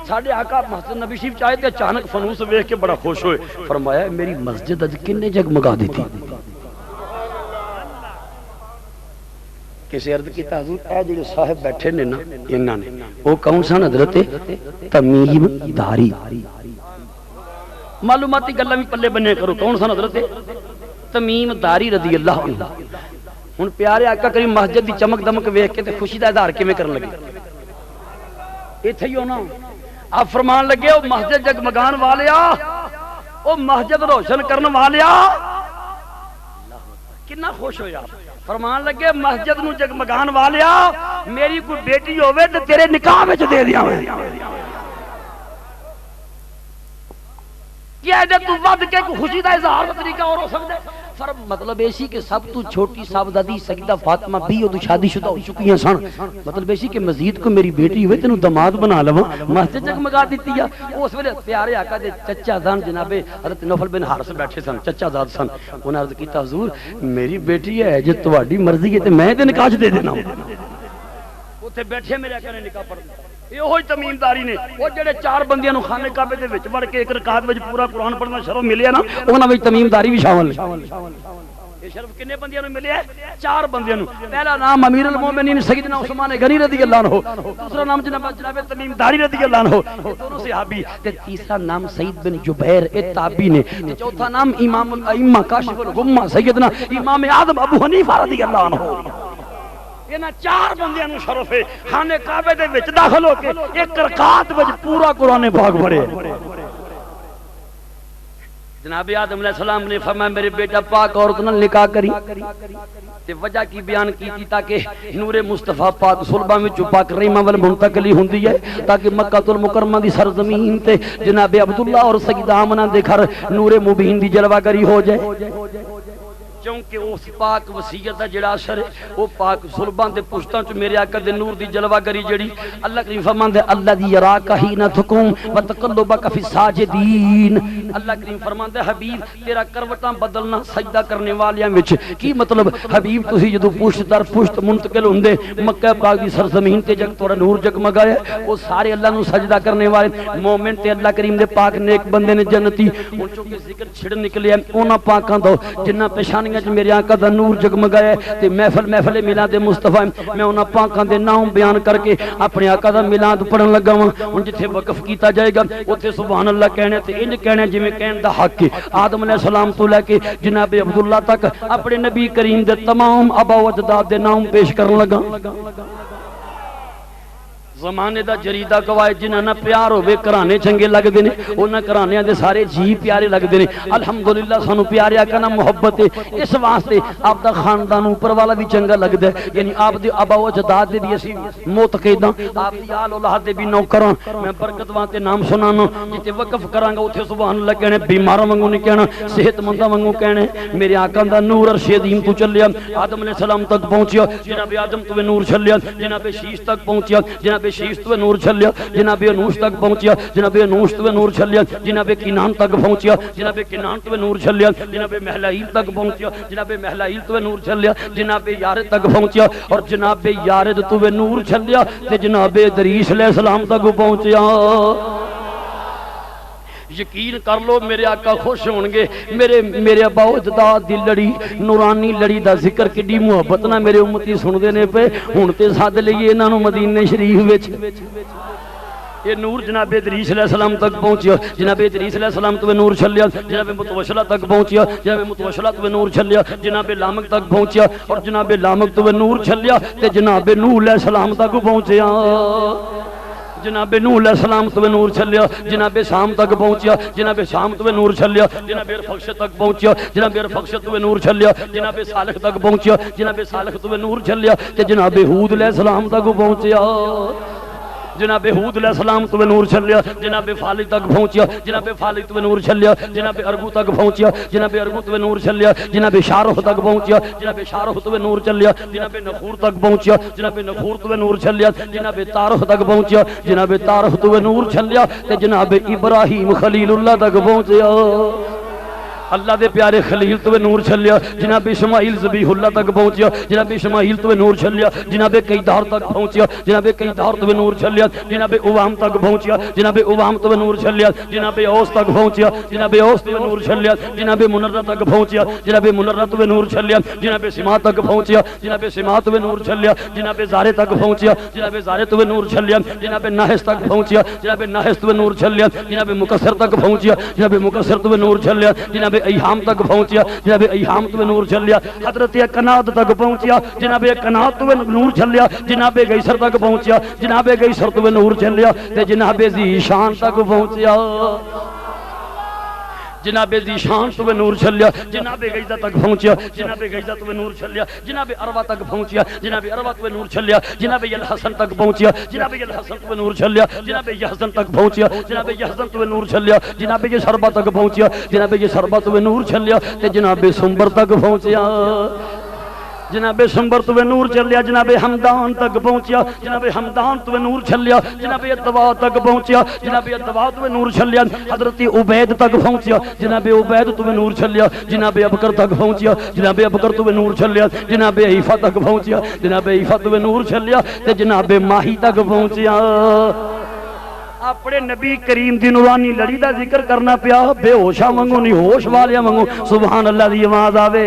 S1: ساڈے آقا مسجد نبی شریف چاہے تے اچانک فانوس ویکھ کے بڑا خوش ہوئے فرمایا میری مسجد اج کنے جگمگا دیتی کسی عرض کیتا حضور اے جڑے صاحب بیٹھے نے نا انہاں نے وہ کون سن حضرت تمیم داری معلوماتی گلاں بھی پلے بننے کرو کون سن حضرت تمیم داری رضی اللہ عنہ ہن پیارے آقا کریم مسجد دی چمک دمک ویکھ کے تے خوشی دا اظہار کیویں کرن لگے ایتھے ہی ہونا آپ فرمان لگے او مسجد جگمگان والیا او مسجد روشن کرن والیا کنا خوش ہویا فرمان لگے مسجد نو جگمگان والیا میری کوئی بیٹی ہوئے تے تیرے نکاح وچ دے دیاں کیا جے تو ود کے کوئی خوشی دا اظہار دا طریقہ اور ہو سکدا ہے مطلب ایسی کہ سب تو چھوٹی صاحبزادی سیدہ فاطمہ بھی او شادی شدہ ہو چکی ہیں سن مطلب ایسی کہ مزید کو میری بیٹی ہوئے تینوں داماد بنا لواں مسجد جگمگا دیتی ہے اس ویلے پیارے آقا دے چچا زان جناب حضرت نوفل بن حارث بیٹھے سن چچا زاد سن انہاں عرض کیتا حضور میری بیٹی ہے جے تہاڈی مرضی ہے تے میں تے نکاح دے دینا اوتھے بیٹھے میرے آقا نے نکاح پڑھ یہ تمیم داری نے وہ جڑے 4 بندیاں نو خانے کعبے دے وچ وڑ کے ایک رکعت وچ پورا قرآن پڑھنا شروع ملیا نا انہاں وچ تمیم داری بھی شامل یہ شرف کنے بندیاں نو ملیا 4 بندیاں نو پہلا نام امیر المومنین سیدنا عثمان غنی رضی اللہ عنہ دوسرا نام جناب تمیم داری رضی اللہ عنہ دونوں صحابی تے تیسرا نام سعید بن جبیر اے تابعی نے تے چوتھا نام امام الائمہ کاشف الغمہ سیدنا امام اعظم ابو حنیفہ رضی اللہ عنہ انہاں 4 بندیاں نو شرف ہے خانے کعبے دے وچ داخل ہو کے ایک رکعت وچ پورا قرآن پاک پڑھے جناب آدم علیہ السلام نے فرمایا میرے بیٹا پاک عورت نال نکاح کری تے وجہ کی بیان کی تھی تاکہ نور مصطفیٰ پاک صلبہ میں پاک رحمہ وال منتقلی ہوندی ہے تاکہ مکہ المکرمہ دی سرزمین تے جناب عبداللہ اور سیدہ آمنہ دے گھر نور مبین دی جلوہ گری ہو جائے کیونکہ اس پاک وسیعت دا جڑا اثر ہے وہ پاک صلباں دے پشتاں چ میرے آقا دے نور دی جلوہ گری جڑی اللہ کریم فرماندا ہے الذی یراک حین تقوم وتقلبک فی الساجدین اللہ کریم فرماندا ہے حبیب تیرا کروٹاں بدلنا سجدہ کرنے والیاں وچ کی مطلب حبیب تسی جدوں پشت در پشت منتقل ہوندے مکہ پاک دی سرزمین تے جگ تورا نور جگمگایا وہ سارے اللہ نو سجدہ کرنے والے مومن تے اللہ کریم دے پاک نیک بندے نے جنتی ان چوں کے ذکر چھڑ نکلے انہاں پاکاں دا جنہاں پیشانیاں میرے آقا دا نور جگمگایا تے محفل میلاد مصطفیٰ میں انہاں پاکاں دے نام بیان کر کے اپنے آقا دا میلاد پڑھن لگا ہوں ان جتھے وقف کیتا جائے گا اوتھے سبحان اللہ کہنے تے انج کہنے جویں کہن دا حق ہے آدم علیہ السلام تو لے کے جناب عبداللہ تک اپنے نبی کریم دے تمام آبا و اجداد دے نام پیش کرن لگا زمانے دا جریدہ گواہ جنہاں نہ پیار ہوئے کرانے چنگے لگ دینے انہاں کرانے دے سارے جی پیارے لگ دینے الحمدللہ سانو پیارے آقا نہ محبت ہے اس واسطے آپ دا خاندان اوپر والا بھی چنگا لگ دے یعنی آپ دے آبا و اجداد دے بھی اسی معتقداں آپ دی آل اولاد دے بھی نوکراں میں برکت واسطے نام سنانا جتے وقف کراں گا اوتھے سبحان اللہ کہنے بیماراں وانگوں نہیں کہنا صحت منداں وانگوں کہنے میرے آقا دا نور عرش عظیم تو چلیا آدم علیہ السلام تک پہنچیا جناب آدم تو نور چلیا جناب شیش تک پہنچیا جناب شیش تو نور چلیا جناب انوش تک پہنچیا جناب انوش تو نور چلیا جناب کنان تک پہنچیا جناب کنان تو نور چلیا جناب محلائیل تک پہنچیا جناب محلائیل تو نور چلیا جناب یارد تک پہنچیا اور جناب یارد تو نور چلیا تے جناب ادریس علیہ السلام تک پہنچیا یقین کر لو میرے آقا خوش ہونگے میرے ابا اجداد دی لڑی نورانی لڑی دا ذکر کڈی محبت نہ میرے امتی سن دے نے پے ہن تے سد لئیے انہاں نو مدینے شریف وچ یہ نور جناب ادریس علیہ السلام تک پہنچیا جناب ادریس علیہ السلام تو نور چلیا جناب متوشلہ تک پہنچیا جناب متوشلہ تو نور چلیا جناب لامک تک پہنچیا اور جناب لامک تو نور چلیا تے جناب نوح علیہ السلام تک پہنچیا جناب نوح علیہ السلام تو نور چلیا جناب شام تک پہنچیا جناب شام تو نور چلیا جناب ارفخش تک پہنچیا جناب ارفخش تو نور چلیا جناب صالح تک پہنچیا جناب صالح تو نور چلیا تے جناب ہود علیہ السلام تک پہنچیا جناب ہود علیہ السلام تو نور چلیا جناب فالی تک پہنچیا جناب فالی تو نور چلیا جناب ارگو تک پہنچیا جناب ارگو تو نور چلیا جناب شارح تک پہنچیا جناب شارح تو نور چلیا جناب نخور تک پہنچیا جناب نخور تو نور چلیا جناب تارح تک پہنچیا جناب تارح تو نور چلیا تے جناب ابراہیم خلیل اللہ تک پہنچیا اللہ دے پیارے خلیل تو نور چھلیا جناب اسماعیل ذبیح اللہ تک پہنچیا جناب اسماعیل تو نور چھلیا جناب قیدار تک پہنچیا جناب قیدار تو نور چھلیا جناب اوام تک پہنچیا جناب اوام تو نور چھلیا جناب اوس تک پہنچیا جناب اوس تو نور چھلیا جناب منرہ تک پہنچیا جناب منرہ تو نور چھلیا جناب سما تک پہنچیا جناب سما تو نور چھلیا جناب زارے تک پہنچیا جناب زارے تو نور چھلیا جناب ناحس تک پہنچیا جناب ناحس تو نور چھلیا جناب مکسر تک پہنچیا جناب مکسر تو نور چھلیا جناب ایہام تک پہنچیا جناب ایہام تو نور چھلیا حضرت کنات تک پہنچیا جناب کنات تو نور چھلیا جناب گیسر تک پہنچیا جناب گیسر تو نور چھلیا تے جناب ذیشان تک پہنچیا جناب ذیشان تو نور چھلیا جناب گیزہ تک پہنچیا جناب گیزہ تو نور چھلیا جناب عروہ تک پہنچیا جناب عروہ تو نور چھلیا جناب یلحسن تک پہنچیا جناب یلحسن تو نور چھلیا جناب یحسن تک پہنچیا جناب یحسن تو نور چھلیا جناب یہ شربہ تک پہنچیا جناب یہ شربہ تو نور چھلیا تے جناب سنبر تک پہنچیا جناب سنبر تو نور چلیا جناب حمدان تک پہنچیا جناب حمدان تو نور چلیا جناب اتباع تک پہنچیا جناب اتباع تو نور چلیا حضرت عبید تک پہنچیا جناب عبید تو نور چلیا جناب ابکر تک پہنچیا جناب ابکر تو نور چلیا جناب عیفہ تک پہنچیا جناب عیفہ تو نور چلیا تے جناب ماہی تک پہنچیا اپنے نبی کریم دی نورانی لڑی دا ذکر کرنا پیا بے ہوشا منگو نہیں ہوش والیا منگو سبحان اللہ دی آواز آوے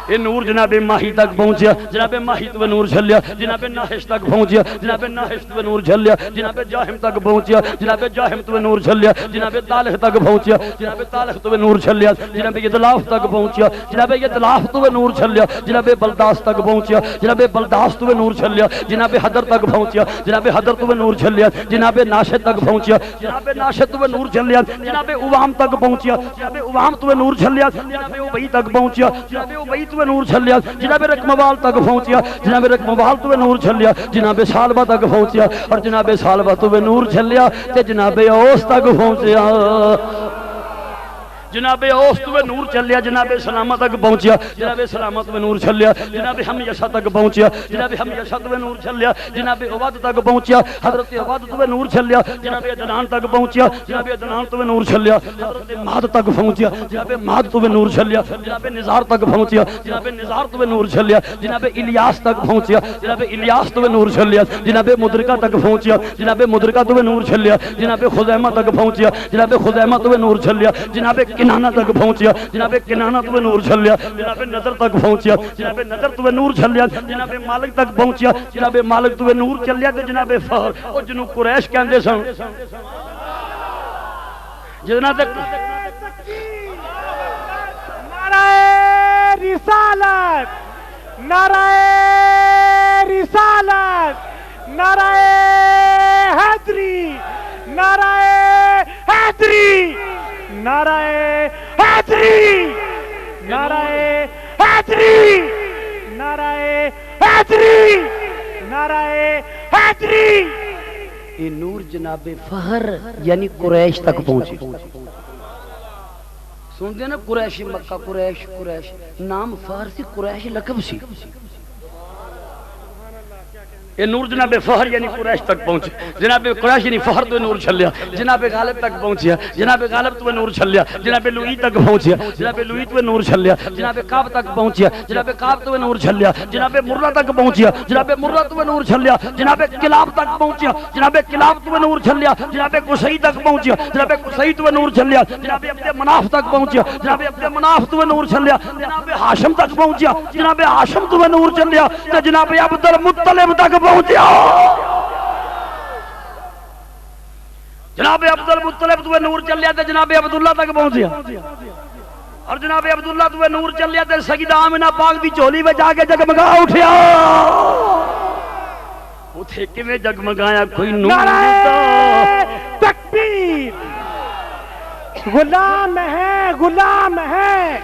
S1: یہ نور جناب ماہی تک پہنچیا جناب ماہی تو نور چھلیا جناب ناحش تک پہنچیا جناب ناحش تو نور چھلیا جناب جاہم تک پہنچیا جناب جاہم تو نور چھلیا جناب طالح تک پہنچیا جناب طالح تو نور چھلیا جناب یدلاف تک پہنچیا جناب یدلاف تو نور چھلیا جناب بلداس تک پہنچیا جناب بلداس تو نور چھلیا جناب حضر تک پہنچیا جناب حضر تو نور چھلیا جناب ناشد تک پہنچیا جناب ناشد تو نور چھلیا جناب اوام تک پہنچیا جناب اوام تو نور چھلیا جناب ابی تک پہنچیا جناب ابی تو نور چھلیا جناب رقموال تک پہنچیا جناب رقموال تو نور چھلیا جناب سالبہ تک پہنچیا اور جناب سالبہ تو نور چھلیا تے جناب اوس تک پہنچیا جناب اوس تو نور چلیا جناب سلامہ تک پہنچیا جناب سلامہ تو نور چلیا جناب حمیشہ تک پہنچیا جناب حمیشہ تو نور چلیا جناب عباد تک پہنچیا حضرت عباد تو نور چلیا جناب عدنان تک پہنچیا جناب عدنان تو نور چلیا حضرت مہد تک پہنچیا جناب مہد تو نور چلیا جناب نزار تک پہنچیا جناب نزار تو نور چلیا جناب الیاس تک پہنچیا جناب الیاس تو نور چلیا جناب مدرکہ تک پہنچیا جناب مدرکہ تو نور چلیا جناب خزیمہ تک پہنچیا جناب خزیمہ تو نور چلیا جناب کنانہ تک پہنچیا جناب کنانہ تو نور چھلیا جناب نظر تک پہنچیا جناب نظر تو نور چھلیا جناب مالک تک پہنچیا جناب مالک تو نور چلیا تے جناب فخر او جنوں قریش کہندے سن جنا تک
S2: نعرہ رسالت نعرہ رسالت نعرہ حیدری نعرہ حیدری نعرہ حیدری نعرہ حیدری نعرہ حیدری نعرہ حیدری
S1: یہ نور جناب فہر یعنی قریش تک پہنچی سنتے نا قریشی مکہ قریش قریش نام فارسی قریش لقب سی یہ نور جناب فہر یعنی قریش تک پہنچے جناب قریش یعنی فہر تو نور چھلیا جناب غالب تک پہنچیا جناب غالب تو نور چھلیا جناب لوئی تک پہنچیا جناب لوئی تو نور چھلیا جناب کعب تک پہنچیا جناب کعب تو نور چھلیا جناب مرہ تک پہنچیا جناب مرہ تو نور چھلیا جناب کلاب تک پہنچیا جناب کلاب تو نور چھلیا جناب قصی تک پہنچیا جناب قصی تو نور چھلیا جناب عبد مناف تک پہنچیا جناب عبد مناف تو نور چھلیا جناب ہاشم تک پہنچیا جناب ہاشم تو نور چھلیا جناب عبد المطلب تک پہنچیا جناب عبد المطلب تو نور چلیا تے جناب عبداللہ تک پہنچیا اور جناب عبداللہ تو نور چلیا تے سیدہ آمنہ پاک دی چولی میں جا کے جگمگا اٹھیا اتھے کیویں جگمگایا کوئی نور
S2: نعرہ تکبیر غلام ہے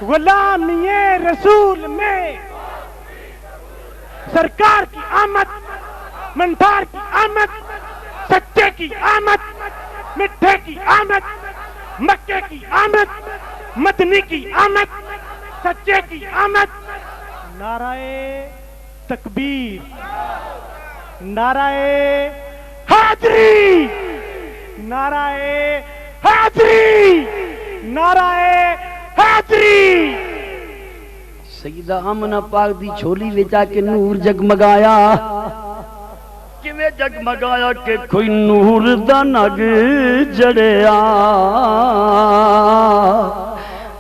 S2: غلامی رسول میں سرکار کی آمد منتار کی آمد سچے کی آمد مٹھے کی آمد مکے کی آمد مدنی کی آمد سچے کی آمد نعرہ تکبیر نعرہ حیدری نعرہ حیدری نعرہ حیدری
S1: سیدہ آمنہ پاک دی جھولی وچ آ کے نور جگمگایا کیویں جگمگایا کہ کوئی نور دا نگ جڑیا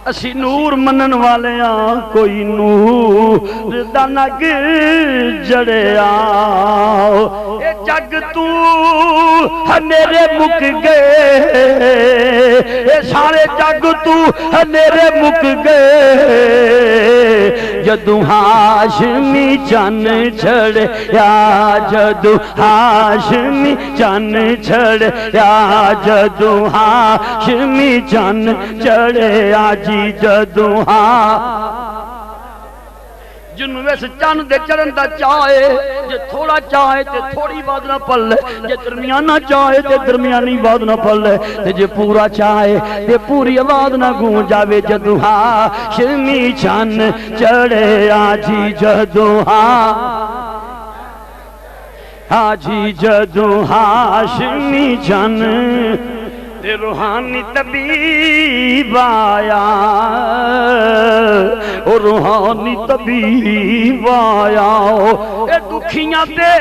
S1: اسی نور منن والے ہاں کوئی نور دا نگ جڑیا اے جگ تو ہنیرے مک گئے اے سارے جگ تو ہنیرے مک گئے جدو ہاشمی چن چھڑیا جدو ہاشمی چن چھڑیا جدو ہاشمی چن چھڑیا جی جدو جنوں ویس چاند دے چڑھن دا چاہے جے تھوڑا چاہے تے تھوڑی بات نہ پل لے جے درمیانہ چاہے تے درمیانی بات نہ پل لے تے جے پورا چاہے تے پوری آواز نہ گونج جاوے جدو ہاشمی چن چڑھے آجی جدو آجی جدو ہاشمی چن روحانی طبیب آیا او روحانی طبیب آیا اے دکھیاں دے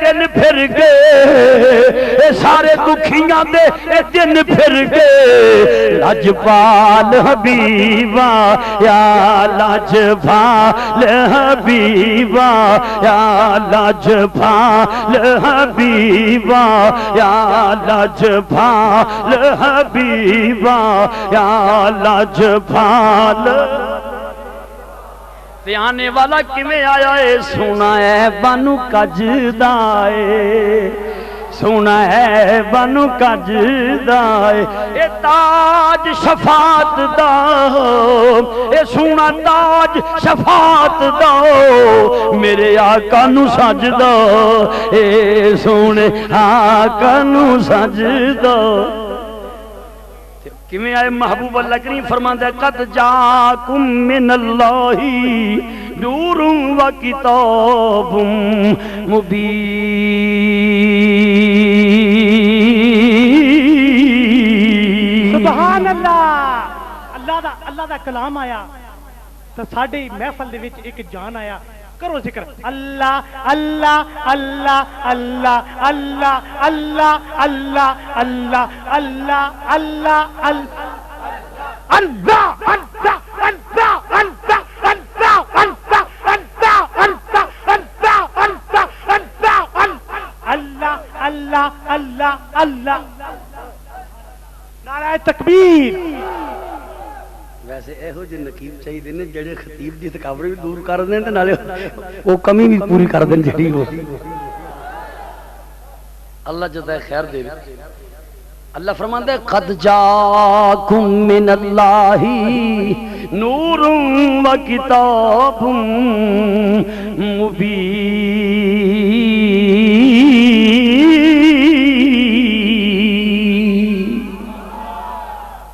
S1: دن پھر گئے اے سارے دکھیاں دے دن پھر گئے لاجپال حبیب آیا لاجپال حبیب آیا لاجپال حبیب آیا لاجپال حبیبا یا لاجپال تے آنے والا کیویں آیا ہے سونا ہے بانو کجدائے سونا ہے بانو کجدائے اے تاج شفاعت دا اے سونا تاج شفاعت دا میرے آقا نو سجدہ اے سونے آقا نو سجدہ کیویں آئے محبوب اللہ کریم فرماندا ہے قد جاکم من اللہ نور و کتاب مبین
S2: سبحان اللہ اللہ دا کلام آیا تو ساڈے محفل دے وچ ایک جان آیا کرو ذکر اللہ اللہ اللہ اللہ اللہ اللہ اللہ اللہ اللہ اللہ اللہ اللہ اللہ اللہ نعرہ تکبیر
S1: ویسے ایہو جے نقیب چاہیے نے جڑے خطیب دی تھکاوٹ بھی دور کر دین تے نالے او کمی بھی پوری کر دین جڑی ہو اللہ جزائے خیر دے اللہ فرماندا ہے قد جاکم من اللہ نور و کتاب مبین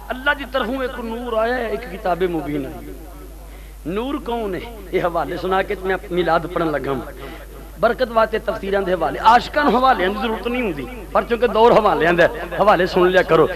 S1: اللہ دی طرفوں ایک نور آیا ہے ایک کتاب مبین ہے نور کون ہے یہ حوالے سنا کے میں میلاد پڑھن لگا ہوں برکت واتے تفسیراں دے حوالے عاشقاں حوالے دی ضرورت نہیں ہوندی پر چونکہ دور حوالے دے حوالے سن لیا کرو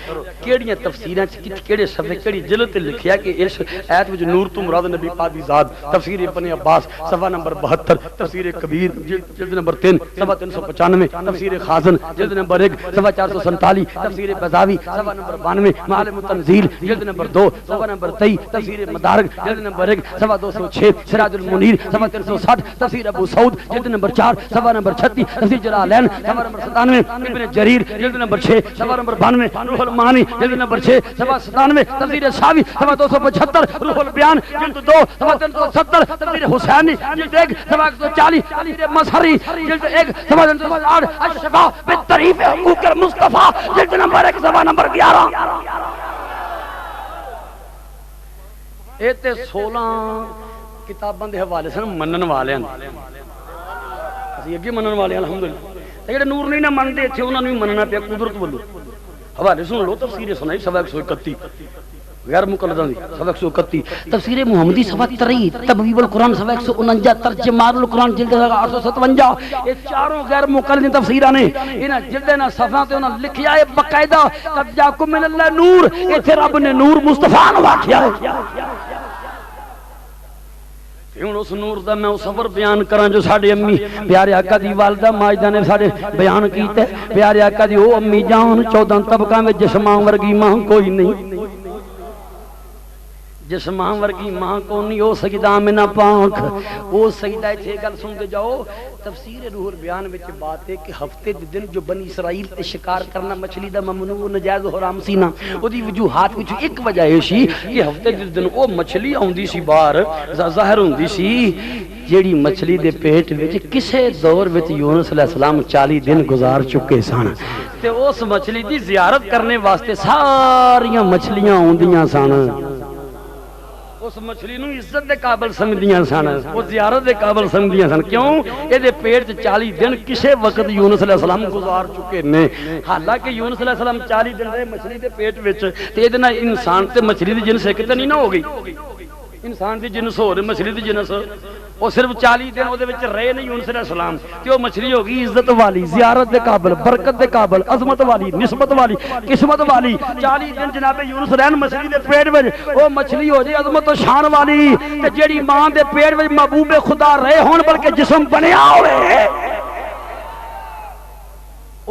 S1: کیڑیاں تفسیراں کیڑے صفحے کیڑی جلد تے لکھیا کہ اس ایت وچ نور تو مراد نبی پاک دی ذات تفسیر ابن عباس صفحہ نمبر 72 تفسیر کبیر جلد نمبر 3 صفحہ 395 تفسیر خازن جلد نمبر 1 صفحہ 447 تفسیر بزاوی صفحہ نمبر 92 معالم التنزیل جلد نمبر 2 صفحہ نمبر 23 تفسیر مدارک جلد نمبر 1 صفحہ 206 سراج المنیر صفحہ 360 تفسیر ابو سعود جلد نمبر 4 صفحہ نمبر 36 تفسیر جلالین صفحہ نمبر 97 ابن جریر جلد نمبر 6 صفحہ نمبر 92 روح المعانی جلد نمبر 6 صفحہ 97 تفسیر ساوی صفحہ 275 روح البیان جلد 2 صفحہ 370 تفسیر حسینی جلد 1 صفحہ 140 تفسیر مظہری جلد 1 صفحہ 308 الشفاء بالتعریف حقوق المصطفیٰ جلد نمبر 1 صفحہ نمبر 11 ایتے 16 کتاباں دے حوالے سن منن والے ہیں اسی اگے منن والے الحمدللہ تے جڑے نور نہیں نہ منتے ایتھے انہاں نوں بھی مننا پیا قدرت والوں حوالے سن لو تفسیر سنائی 131 غیر مقلداں دی صفحہ 131 تفسیر محمدی صفحہ 23 تبویب القرآن صفحہ 149 ترجمان القرآن جلد 857 یہ چاروں غیر مقلد تفسیراں نے انہاں جلداں صفحاں تے انہاں لکھیا ہے باقاعدہ قد جاکم من اللہ نور ایتھے رب نے نور مصطفیٰ نو آکھیا ہے ہن اس نور دا میں سفر بیان کراں جو ساڈے امی پیارے آقا دی والدہ ماجدہ نے ساڈے بیان کیتا ہے پیارے آقا دی او امی جان 14 طبقاں وچ جسماں ورگی ماں کوئی نہیں جسماں ورگی ماں کو نہیں او سیدہ آمنہ پاک او سیدہ ایتھے گل سن کے جاؤ تفسیر روح البیان وچ بات ہے کہ ہفتے دے دن جو بنی اسرائیل تے شکار کرنا مچھلی دا ممنوع نجائز حرام سی نا او دی وجوہات وچ ایک وجہ اے سی کہ ہفتے دے دن او مچھلی آوندی سی باہر ظاہر ہوندی سی جیڑی مچھلی دے پیٹ وچ کسے دور وچ یونس علیہ السلام 40 دن گزار چکے سن تے اس مچھلی دی زیارت کرنے واسطے ساریاں مچھلیاں آوندیاں سن اس مچھلی نو عزت دے قابل سمجھدیاں سن او زیارت دے قابل سمجھدیاں سن کیوں اے دے پیٹ 40 دن کسے وقت یونس علیہ السلام گزار چکے نے حالانکہ یونس علیہ السلام 40 دن رہے مچھلی دے پیٹ وچ تے اے دے نال انسان تے مچھلی دی جنس ایک تے نہیں نہ ہو گئی انسان دی جنس ہو رہی مچھلی دی جنس وہ صرف 40 دن وہ رہے نہیں یونس علیہ السلام کہ وہ مچھلی ہوگی عزت والی زیارت دے قابل برکت دے قابل عظمت والی نسبت والی قسمت والی 40 دن جناب یونس رہن مچھلی دے پیٹ وچ وہ مچھلی ہو جائے عظمت و شان والی تے جیڑی ماں دے پیٹ وچ محبوب خدا رہے ہون بلکہ جسم بنیا ہوئے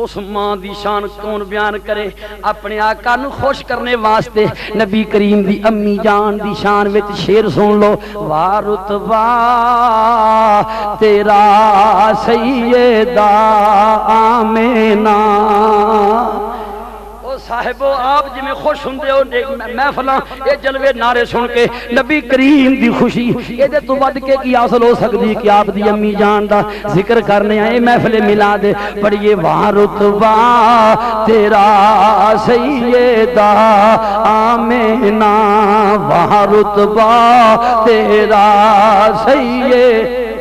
S1: اس ماں دی شان کون بیان کرے اپنے آقا نو خوش کرنے واسطے نبی کریم دی امی جان دی شان وچ شعر سن لو وارتبا تیرا سیدہ آمینہ صاحبو آپ جی میں خوش ہوں دے ہو محفلاں یہ جلوے نعرے سن کے نبی کریم دی خوشی یہ دے تو ود کے کی حاصل ہو سکتی کہ آپ دی امی جان دا ذکر کرنے آئے محفل ملا دے پڑھئے وارتبا تیرا سیدہ آمینہ وارتبا تیرا سیدہ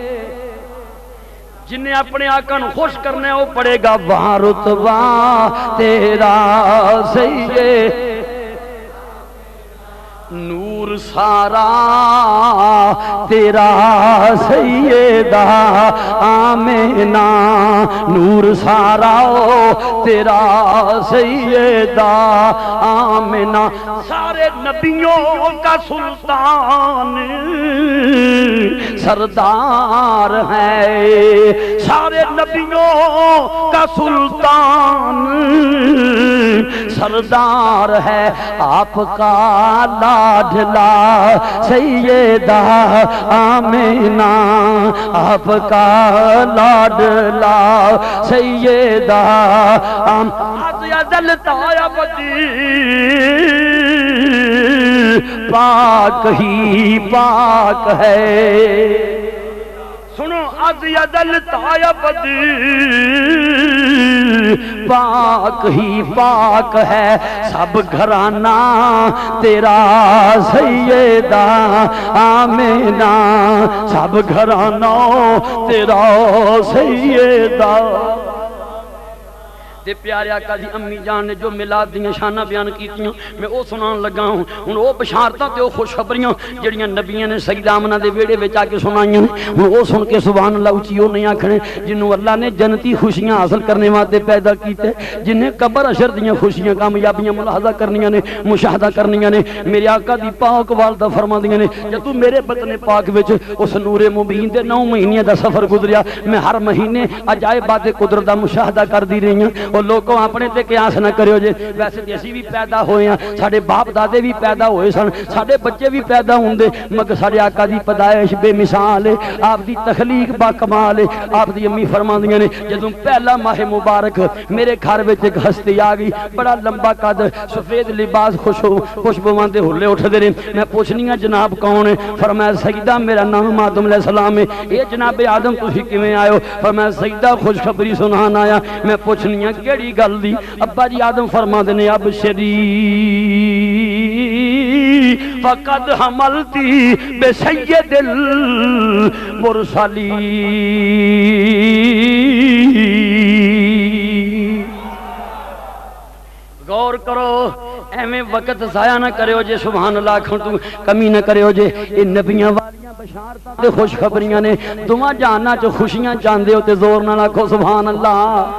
S1: جنہیں اپنے آقا نو خوش کرنے وہ پڑے گا وہاں رتبہ تیرا سید نور سارا تیرا سیدہ آمینہ نور سارا تیرا سیدہ آمینہ سارے نبیوں کا سلطان سردار ہے سارے نبیوں کا سلطان سردار ہے آپ کا لاڈلا سیدہ آمینہ آپ کا لاڈلا سیدہ دلتا بدی پاک ہی پاک ہے سنو از یدل تایبد پاک ہی پاک ہے سب گھرانہ تیرا سیدہ آمینہ سب گھرانہ تیرا سیدہ دے پیارے آقا دی امی جان نے جو میلاد دیاں شانہ بیان کیتیاں میں او سنان لگا ہوں ان او بشارتاں تے او خوشخبریاں جڑیاں نبیاں نے سیدہ آمنہ دے ویڑے وچ آ کے سنائیاں ہن او سن کے سبحان اللہ اونچی او نہیں آکھنے جنوں اللہ نے جنتی خوشیاں حاصل کرنے واسطے پیدا کیتے جنہیں قبر اشر دیاں خوشیاں کامیابیاں ملاحظہ کرنیاں نے مشاہدہ کرنیاں نے میرے آقا دی پاک والدہ فرماندیاں نے جدوں میرے بطن پاک وچ اس نور مبین دے 9 مہینے دا سفر گزریا میں ہر مہینے عجائبات قدرت دا مشاہدہ کردی رہی ہوں اور لوگوں اپنے تے قیاس نہ کریو جے ویسے تے اسی بھی پیدا ہوئے ہیں ساڈے باپ دادے بھی پیدا ہوئے سن ساڈے بچے بھی پیدا ہوندے مگر ساڈے آقا دی پیدائش بے مثال ہے آپ دی تخلیق با کمال ہے آپ دی امی فرماندیاں نے جدوں پہلا ماہ مبارک میرے گھر وچ ایک ہستی آ گئی بڑا لمبا قد سفید لباس خوشبواں دے ہلے اٹھدے نے میں پوچھنی ہاں جناب کون ہے فرمایا سیدہ میرا نام آدم علیہ السلام ہے اے جناب آدم تسی کیویں آئے ہو فرمایا سیدہ خوشخبری سنان آیا میں پوچھنی ہاں کیڑی گل دی ابا جی آدم فرماندے نے اب شری فقد حملتی بے سید المرسلین غور کرو ایویں وقت ضائع نہ کریو جے سبحان اللہ آکھو تو کمی نہ کریو جے اے نبیاں والیاں بشارتاں تے خوشخبریاں نے دوواں جہاناں چ خوشیاں چاہندے ہو تے زور نال آکھو سبحان اللہ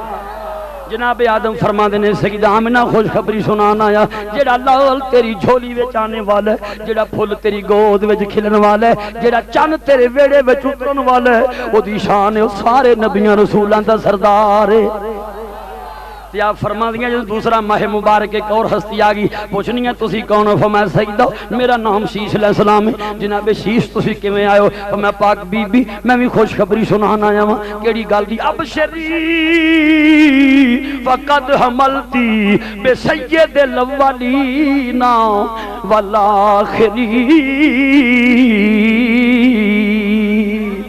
S1: جناب آدم فرما دینے سیدہ آمنہ خوشخبری سنانا آیا جیڑا لال تیری جھولی وچ آنے والا ہے جیڑا پھول تیری گود وچ کھلن والا ہے جیڑا چن تیرے ویڑے وچ اترن والا ہے او دی شان ہے او سارے نبیاں رسولاں دا سردار ہے تے آپ فرما دیاں جو دوسرا ماہ مبارک ایک اور ہستی آگئی پوچھنی ہے تسی کون ہو فرمایا سیدہ میرا نام شیش علیہ السلام ہے جناب شیش تسی کیویں آئے ہو فرمایا پاک بی بی میں بھی خوشخبری سنانا آیا ہوں کیڑی گل دی ابشری فقد حملتی بے سید الاولین والآخرین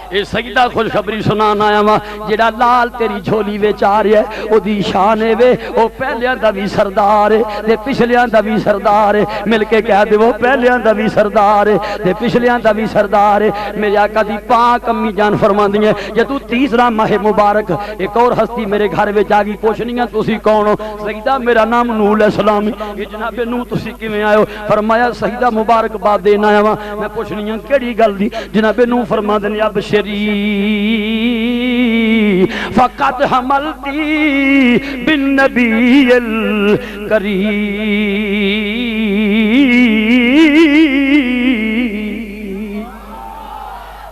S1: اے سیدہ خوشخبری سنانا آیا وا جڑا لال تیری جھولی وچ آ رہا ہے او دی شان ہے وے او پہلیاں دا بھی سردار ہے تے پچھلیاں دا بھی سردار ہے مل کے کہہ دے وہ پہلیاں دا بھی سردار ہے تے پچھلیاں دا بھی سردار ہے میرے آقا دی پاک امی جان فرماندی ہیں جے تو تیسرا ماہ مبارک ایک اور ہستی میرے گھر وچ آ گئی پوچھنی ہے تسی کون ہو سیدہ میرا نام نوح علیہ السلام ہے جناب نوح تسی کیویں آئے ہو فرمایا سیدہ مبارک باد دینا آیا وا میں پوچھنی ہے کیڑی گل دی جناب نوح فرماندے نے اب فقط حملتی بالنبی الکریم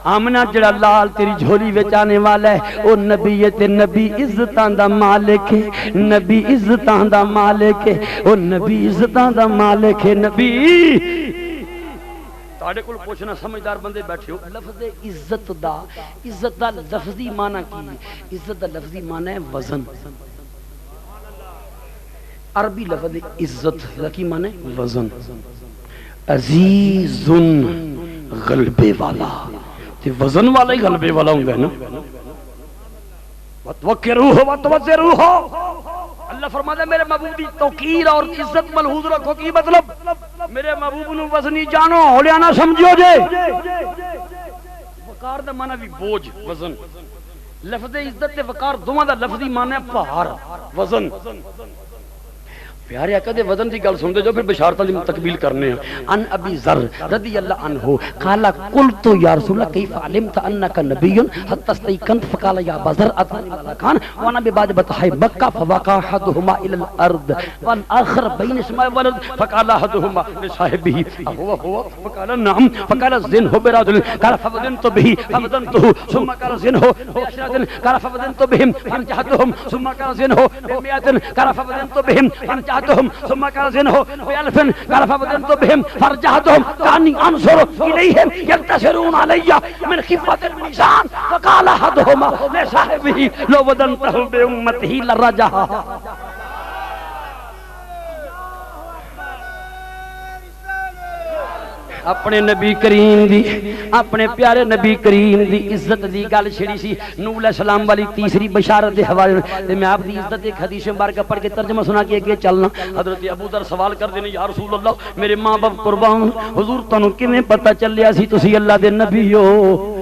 S1: آمنہ جڑا لال تیری جھولی وچ آنے والا ہے او نبی ہے تے نبی عزتاں دا مالک ہے نبی عزتاں دا مالک ہے او نبی عزتاں دا مالک ہے نبی تاڑے کل پوچھنا سمجھدار بندے بیٹھے ہو لفظ عزت دا لفظی معنی کی عزت دا لفظی معنی ہے وزن عربی لفظ عزت کی معنی وزن عزیز غلبے والا تے وزن والا ہی غلبے والا ہوں گے نا وَتْوَكِّرُوهُ وَتْوَزِّرُوهُ اللہ فرماتا ہے میرے محبوب دی توقیر اور عزت ملحوظ رکھو کی مطلب میرے محبوب نو وزنی جانو ہولیاں نہ سمجھو جے وقار دا معنی بھی بوجھ وزن لفظ عزت تے وقار دوواں دا لفظی معنی ہے بھار وزن پیارے آقا دے وزن دی گل سن دے جو پھر بشارتاں دی تکمیل کرنے ہیں ان ابی ذر رضی اللہ عنہ قال قلت یا رسول اللہ کیف علمت انک نبی حتی استيقنت فقال یا ابا ذر اتانی ملکان وانا ببعد بطحی مکہ فوقع احدهما الى الارض والآخر بین السماء والارض فقال احدهما لصاحبه هو فقال نعم فقال زنه برجل قال فوزنت به فوزنته ثم قال زنه بعشرة قال فوزنت بهم فانجحتهم ثم قال زنه بمئة قال فوزنت بهم فانجحتهم ثم قال زنه بألف قال فوزنت بهم فرجعتهم كأني أنظر إليهم ينتصرون علي من خفة الميزان فقال أحدهما لصاحبه لو وزنته بأمته لرجعها اپنے نبی کریم دی اپنے پیارے نبی کریم دی عزت دی گل چھڑی سی نوح علیہ السلام والی تیسری بشارت دے حوالے تے میں آپ دی عزت ایک حدیث مبارکہ پڑھ کے ترجمہ سنا کے اگے چلنا حضرت ابو ذر سوال کر دینے یا رسول اللہ میرے ماں باپ قربان حضور تانوں کیویں پتہ چلیا سی تسی اللہ دے نبی ہو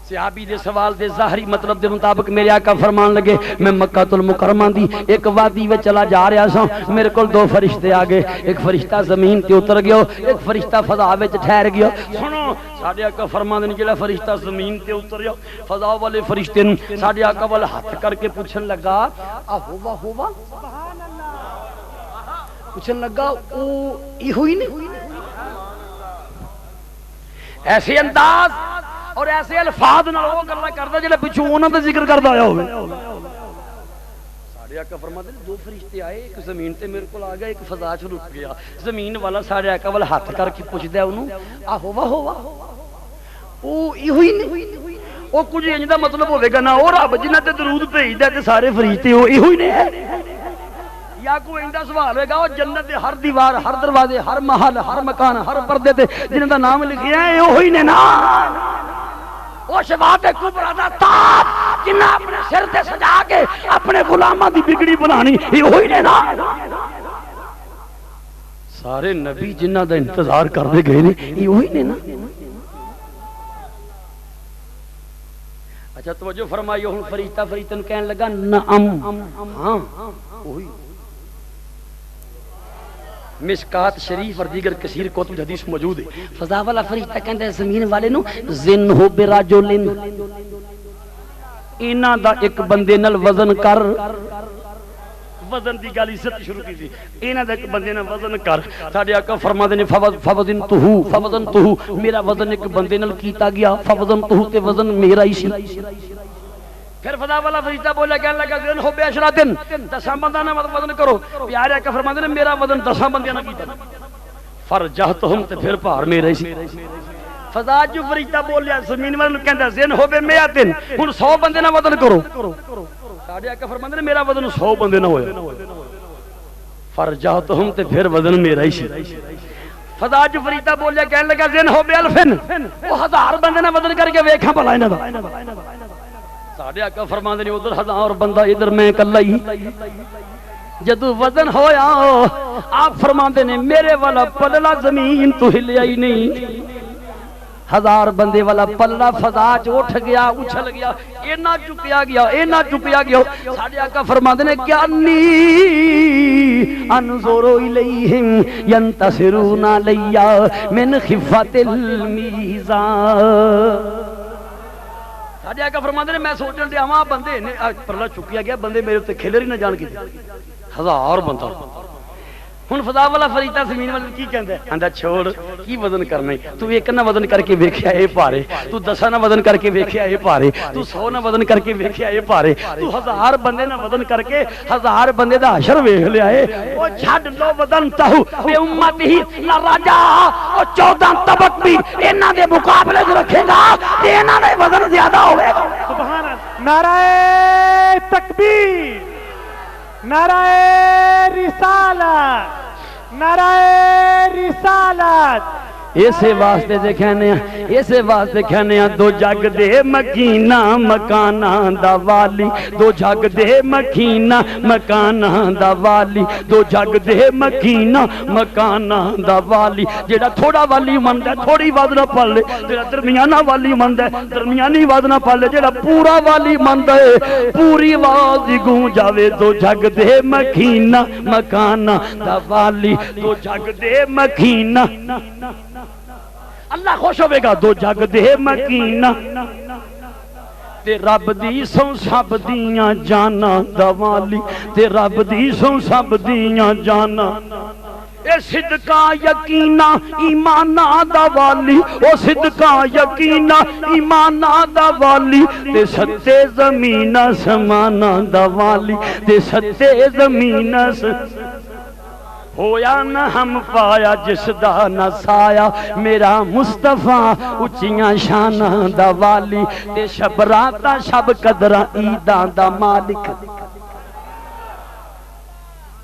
S1: صحابی دے سوال دے ظاہری مطلب دے مطابق میرے آقا فرمان لگے میں مکہ المکرمہ دی ایک وادی میں چلا جا رہا سا میرے کول دو فرشتے آ گئے ایک فرشتہ زمین تے اتر گیا ایک فرشتہ فضا وچ ٹھہر گیا سنو ساڈے آقا فرمان نے جڑا فرشتہ زمین تے اتر گیا فضا والے فرشتے نے ساڈے آقا ول ہاتھ کر کے پوچھن لگا ہوا سبحان اللہ پوچھن لگا او ای ہوئی نہیں ایسے انداز اور ایسے الفاظ نال او گلاں کردا جڑے پچھوں انہاں دا ذکر کردا آیا ہوے ساڈے آقا فرماتے ہیں دو فرشتے آئے ایک زمین تے میرے کول آ گیا ایک فضا چ رک گیا زمین والا ساڈے آقا ول ہاتھ کر کے پوچھدا ہے اونوں ہوا او ای ہوئی نہیں او کچھ انج دا مطلب ہوے گا نا او رب جنہاں تے درود بھیجدا تے سارے فرشتے او ای ہوئی نہیں یا کوئی اندا سوال ہوئے گا وہ جنت دے ہر دیوار ہر دروازے ہر محل ہر مکان ہر پردے تے جنہاں دا نام لکھیا ہے اوہی نے نا او شفاعت کبریٰ دا تاج جنہاں اپنے سر تے سجا کے اپنے غلاماں دی بگڑی بنانی یہ اوہی نے نا سارے نبی جنہاں دا انتظار کر دے گئے نے یہ اوہی نے نا اچھا توجہ فرمائیو ہن فرشتہ فرشتہ کہنے لگا نعم ہاں اوہی مشکات شریف اور دیگر کثیر کتب حدیث موجود ہے. فضا والا فرشتہ کہندا ہے زمین والے نو زن ہو براجلن انہاں دا ایک بندے نال وزن کر. وزن دی گل عزت شروع کی تھی. انہاں دا ایک بندے نال وزن کر. ساڈے آقا فرماندے نے فوزن تو میرا وزن ایک بندے نال کیتا گیا. فوزن تو تے وزن میرا ہی سی. پھر فضا والا فرشتہ بولا کہنے لگا زن ہو بے اشراتن 10 بندیاں نال وزن کرو. پیارے آقا فرماندے نے میرا وزن 10 بندیاں نال کیتا. فرجہتہم تے پھر بھار میرا ہی سی. فضا جو فرشتہ بولیا زمین والے کہندا زن ہو بے میاتن ہن 100 بندے نال وزن کرو. ساڈے آقا فرماندے نے میرا وزن 100 بندے نہ ہویا. فرجہتہم تے پھر وزن میرا ہی سی. فضا جو فرشتہ بولیا کہنے لگا زن ہو بے الفن وہ 1000 بندے نال وزن کر کے ویکھاں بھلا انہاں دا. ساڈے آقا فرماندے نے ادھر 1000 بندہ ادھر میں اکلا ہی. جدو وزن ہویا آپ فرماندے نے میرے والا پلڑا زمین تو ہلیا ہی نہیں. 1000 بندے والا پلڑا فضا چ اٹھ گیا اچھل گیا اینا چپیا گیا. ساڈے آقا فرماندے نے کیا نی انظر الیہم ینتصرون لیا من خفت المیزان. ساڈے آقا فرماندے نے میں سوچن دیا ہاں بندے نے پرلا چکیا گیا بندے میرے تے کھلر ہی نہ جان کی 1000 بندہ. ہن فضا والا فرشتہ زمین والے کی کہندا ہے آندا چھوڑ کی وزن کرنا ہے. تو ایک نہ وزن کر کے ویکھیا اے پارے. تو 10 نہ وزن کر کے ویکھیا اے پارے. تو 100 نہ وزن کر کے ویکھیا اے پارے. تو 1000 بندے نہ وزن کر کے 1000 بندے دا حشر ویکھ لیا اے. او چھڈ لو وزن تہو بے امت ہی لا راجا او 14 طبق بھی انہاں دے مقابلے وچ رکھے گا تے انہاں دا وزن زیادہ ہوے گا.
S2: سبحان اللہ. نعرہ تکبیر نعرہ رسالت نعرہ رسالت.
S1: اسے واسطے کہنے دو جگ دے مکینہ مکانہ دا والی. دو جگ دے مکینہ مکانہ دا والی. دو جگ دے مکینہ مکانہ دا والی. جیڑا تھوڑا والی مندا ہے تھوڑی آواز نہ پڑھ لے. جیڑا درمیانہ والی مندا ہے درمیانی آواز نہ پڑھ لے. جیڑا پورا والی مندا ہے پوری آواز گونج جاوے. دو جگ دے مکینہ مکانہ دا والی. دو جگ دے مکینہ اللہ خوش ہوئے گا. دو جگ دے مکینہ تے رب دی سو سب دیاں جانا دوالی. تے رب دی سو سب دیاں جانا اے صدقہ یقینہ ایمانہ دا والی. او صدقہ یقینہ ایمانہ دا والی. تے ستے زمینہ سمانہ دا والی. تے ستے زمینہ ہویا نہ ہم پایا جس دا نہ سایا میرا مصطفیٰ اچیاں شانہ دا والی. تے شب راتا شب قدرہ عیداں دا مالک.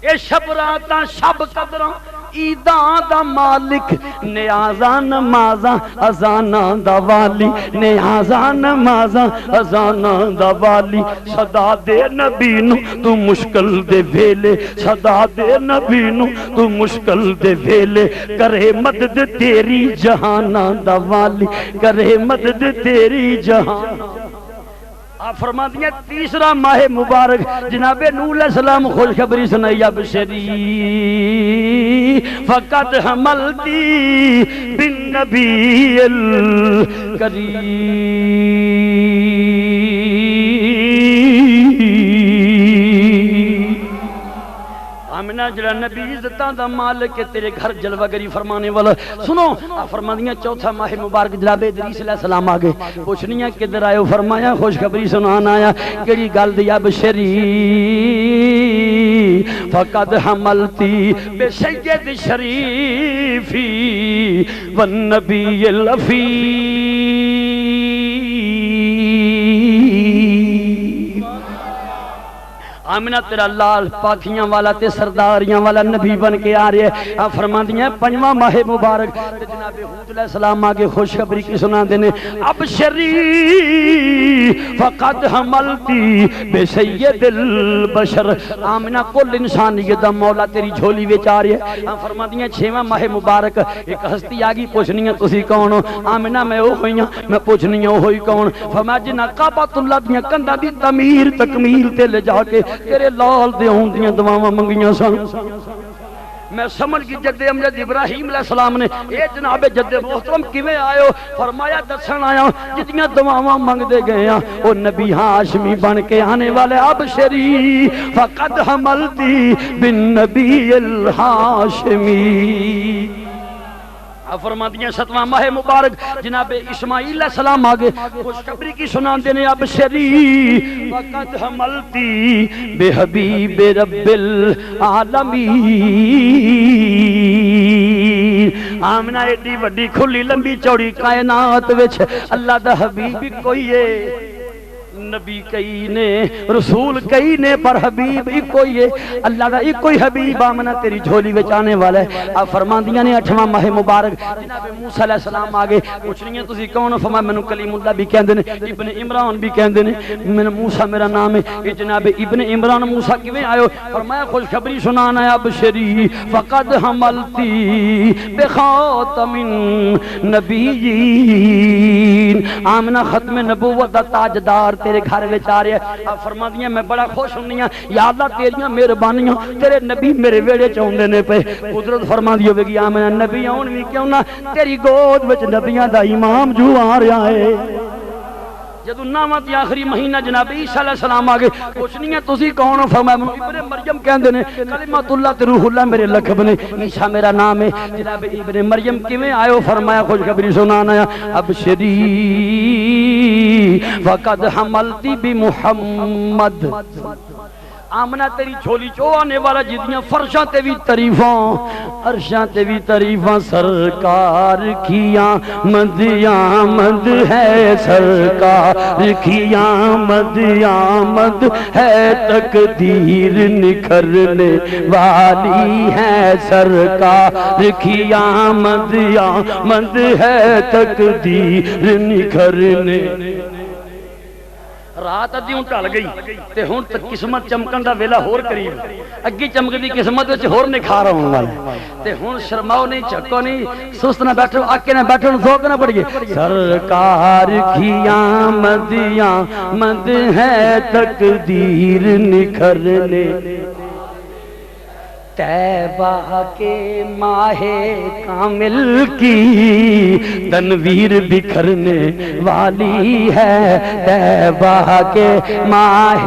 S1: اے شب راتا شب قدرہ عیداں دا مالک. نیازاں نمازاں ازاناں دا والی. نیازاں نمازاں ازاناں دا والی. صدا دے نبی نو تو مشکل دے ویلے. صدا دے نبی نو تو مشکل دے ویلے. کرے مدد تیری جہاناں دا والی. کرے مدد تیری جہان. آپ فرما دیا تیسرا ماہ مبارک جناب نوح علیہ السلام خوشخبری سنائی. ابشری فقط حملتی بالنبی الکریم. آمینہ جڑا نبی عزتاں دا مالک ہے تیرے گھر جلوہ گری فرمانے والا. سنو فرما دیا چوتھا ماہ مبارک جناب ادریس علیہ السلام آگے پوچھنیاں کدھر آئے. فرمایا خوشخبری سنانا آیا. کیڑی گل دی ابشری فقد حملتی بے سید شریفی والنبی الافی. آمینہ تیرا لال پاکیاں والا تے سرداریاں والا نبی بن کے آ رہے ہیں. آپ فرما دیا پنجواں ماہ مبارک جناب حود علیہ السلام آگے خوشخبری کی سنا دینے. ابشری فقد حملتی بے سید البشر. آمینہ کل انسانیت دا مولا تیری جھولی وچ آ رہی ہے. آپ فرما دیا چھواں ماہ مبارک ایک ہستی آگی پوچھنی ہے تسی کون ہو. آمینہ میں وہ ہوئی ہوں میں پوچھنی ہے وہ ہوئی کون. فرمایا جنہ کعبۃ اللہ دیاں کندا دی تعمیر تکمیل تے لے جا کے تیرے لال دے ہون دیاں دعاواں منگیاں سن. میں سمجھ گئی جد امجد ابراہیم علیہ السلام نے اے جناب جد محترم کیویں آئے ہو؟ فرمایا دسن آیا جتنیاں دعاواں منگدے گئے ہیں او نبی ہاشمی بن کے آنے والے ابشری فقد حملتی بالنبی الہاشمی۔ فرماتی ہیں 7واں ماہ مبارک جناب اسماعیل علیہ السلام آگے خوشخبری کی سنان دینے ابشری وقد حملتی بحبیب رب العالمین۔ آمنہ ایڈی وڈی کھلی لمبی چوڑی کائنات وچ اللہ دا حبیب بھی کوئی ہے، نبی کئی نے، رسول کئی نے، پر حبیب ہی کوئی ہے، اللہ دا ایک کوئی حبیب آمنہ تیری جھولی وچ آنے والا ہے۔ آپ فرماندیاں نے 8واں ماہ مبارک جناب موسیٰ علیہ السلام آگے پوچھ رہی ہیں تسی کون؟ فرمایا مینوں کلیم اللہ بھی کہندے نے، ابن عمران بھی کہندے نے، میں موسیٰ میرا نام ہے۔ یہ جناب ابن عمران موسیٰ کیویں آئے ہو؟ فرمایا خوشخبری سنانا ہے ابشری فقد حملتی بخاتم النبیین۔ آمنہ ختم نبوت دا تاجدار تیرے گھر وچ آ رہا ہے۔ آپ فرما دیاں میں بڑا خوش ہونی ہاں، یا اللہ تیریاں مہربانیاں، تیرے نبی میرے ویڑے چ اوندے نے پے۔ قدرت فرما دی ہوے گی آمین نبی آون وی کیوں نہ، تیری گود وچ نبیاں دا امام جو آ رہا ہے۔ جدو ناواں تے آخری مہینہ جناب عیسیٰ علیہ السلام آگے پوچھنی ہے تسی کون ہو؟ فرمایا ابن مریم کہندے نے، کلمۃ اللہ تے روح اللہ میرے لقب نے، عیسیٰ میرا نام ہے۔ جناب ابن مریم کیویں آئے ہو؟ فرمایا خوشخبری سنانا ہے ابشری وقد حملتی بمحمد۔ آمنہ تیری جھولی چو آنے والا جدیاں فرشاں تے بھی تعریفاں، عرشاں تے بھی تعریفاں، سرکار کی آمد آمد ہے، سرکار کی آمد آمد ہے، تقدیر نکھرنے والی ہے، سرکار کی آمد آمد ہے، تقدیر نکھرنے۔ رات ادھی ٹل گئی تے ہن تک قسمت چمکن دا ویلا ہور قریب، اگی چمکدی قسمت وچ ہور نکھار آون والا تے ہن شرماؤ نہیں، چکو نہیں، سست نہ بیٹھو، آکے نہ بیٹھو، ذوق نہ پڑ گئے۔ سرکار کی آمد آمد ہے، تقدیر نکھرنے، طیبہ کے ماہ کامل کی تنویر بکھرنے والی ہے، طیبہ کے ماہ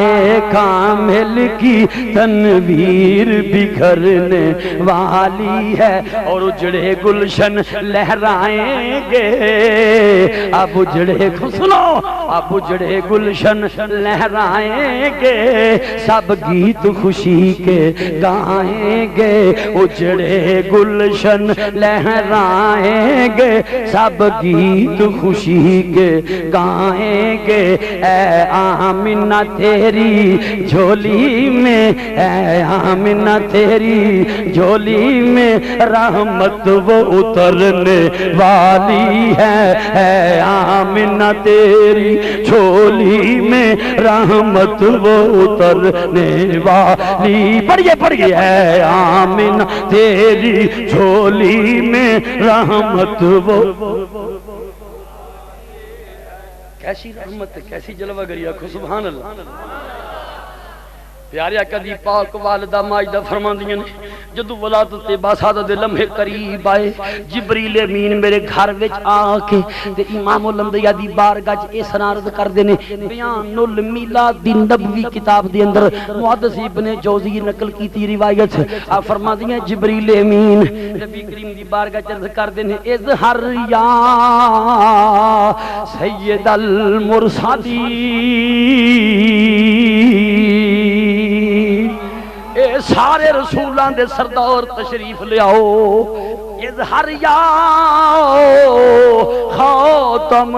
S1: کامل کی تنویر بکھرنے والی ہے، اور اجڑے گلشن لہرائیں گے، اب اجڑے سنو، اب اجڑے گلشن لہرائیں گے، سب گیت خوشی کے گائیں گے، اجڑے گلشن لہرائیں گے، سب گیت خوشی کے گائیں گے۔ اے آمنہ تیری جھولی میں، اے آمنہ تیری جھولی میں رحمت وہ اترنے والی ہے، اے آمنہ تیری جھولی میں رحمت وہ اترنے والی۔ پڑھئے ہے آمنہ تیری جھولی میں رحمت وہ۔ کیسی رحمت، کیسی جلوہ گری، آکھو سبحان اللہ۔ پیارے آقا دی پاک والدہ ماجدہ فرماندیاں نے جدو ولادت باسادت دے لمحے قریب آئے، جبریل امین میرے گھر وچ آ کے تے امام الانبیاء دی بارگاہ وچ اس عرض کر دینے، بیان المیلاد النبوی کتاب دے اندر محدث ابن جوزی نقل کیتی روایت، آپ فرماندیاں جبریل امین نبی کریم دی بارگاہ وچ عرض کر دینے، اظہر یا سید المرسلین، اے سارے رسولان دے سردار تشریف لے آؤ، اظہر یا خاتم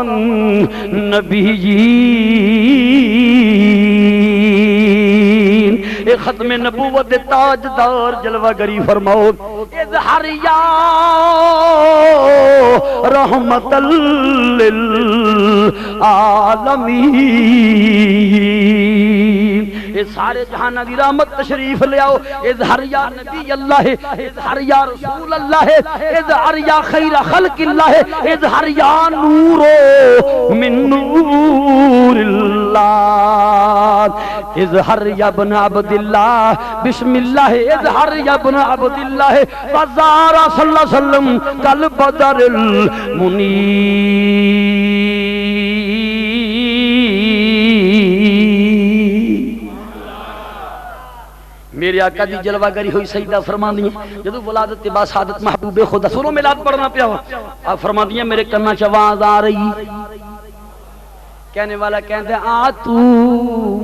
S1: النبیین، اے ختم نبوت دے تاجدار جلوہ گری فرماؤ، اظہر یا رحمت للعالمین، اے سارے جہانہ دی رحمت تشریف لے آؤ، اظہر یا نبی اللہ، اظہر یا رسول اللہ، اظہر یا خیر خلق اللہ، اظہر یا نور من نور اللہ۔ اظہر یا ابن عبداللہ بسم اللہ اظہر یا ابن عبداللہ فزارا صلی اللہ علیہ وسلم کل بدر المنیر. میرے آقا دی جلوہ گری ہوئی سیدہ فرما دیا جدو ولادت با سعادت محبوب خدا سنو میلاد پڑھنا پیا آپ فرما دیا میرے کرنا چواز آ رہی کہنے والا کہتے ہیں آتو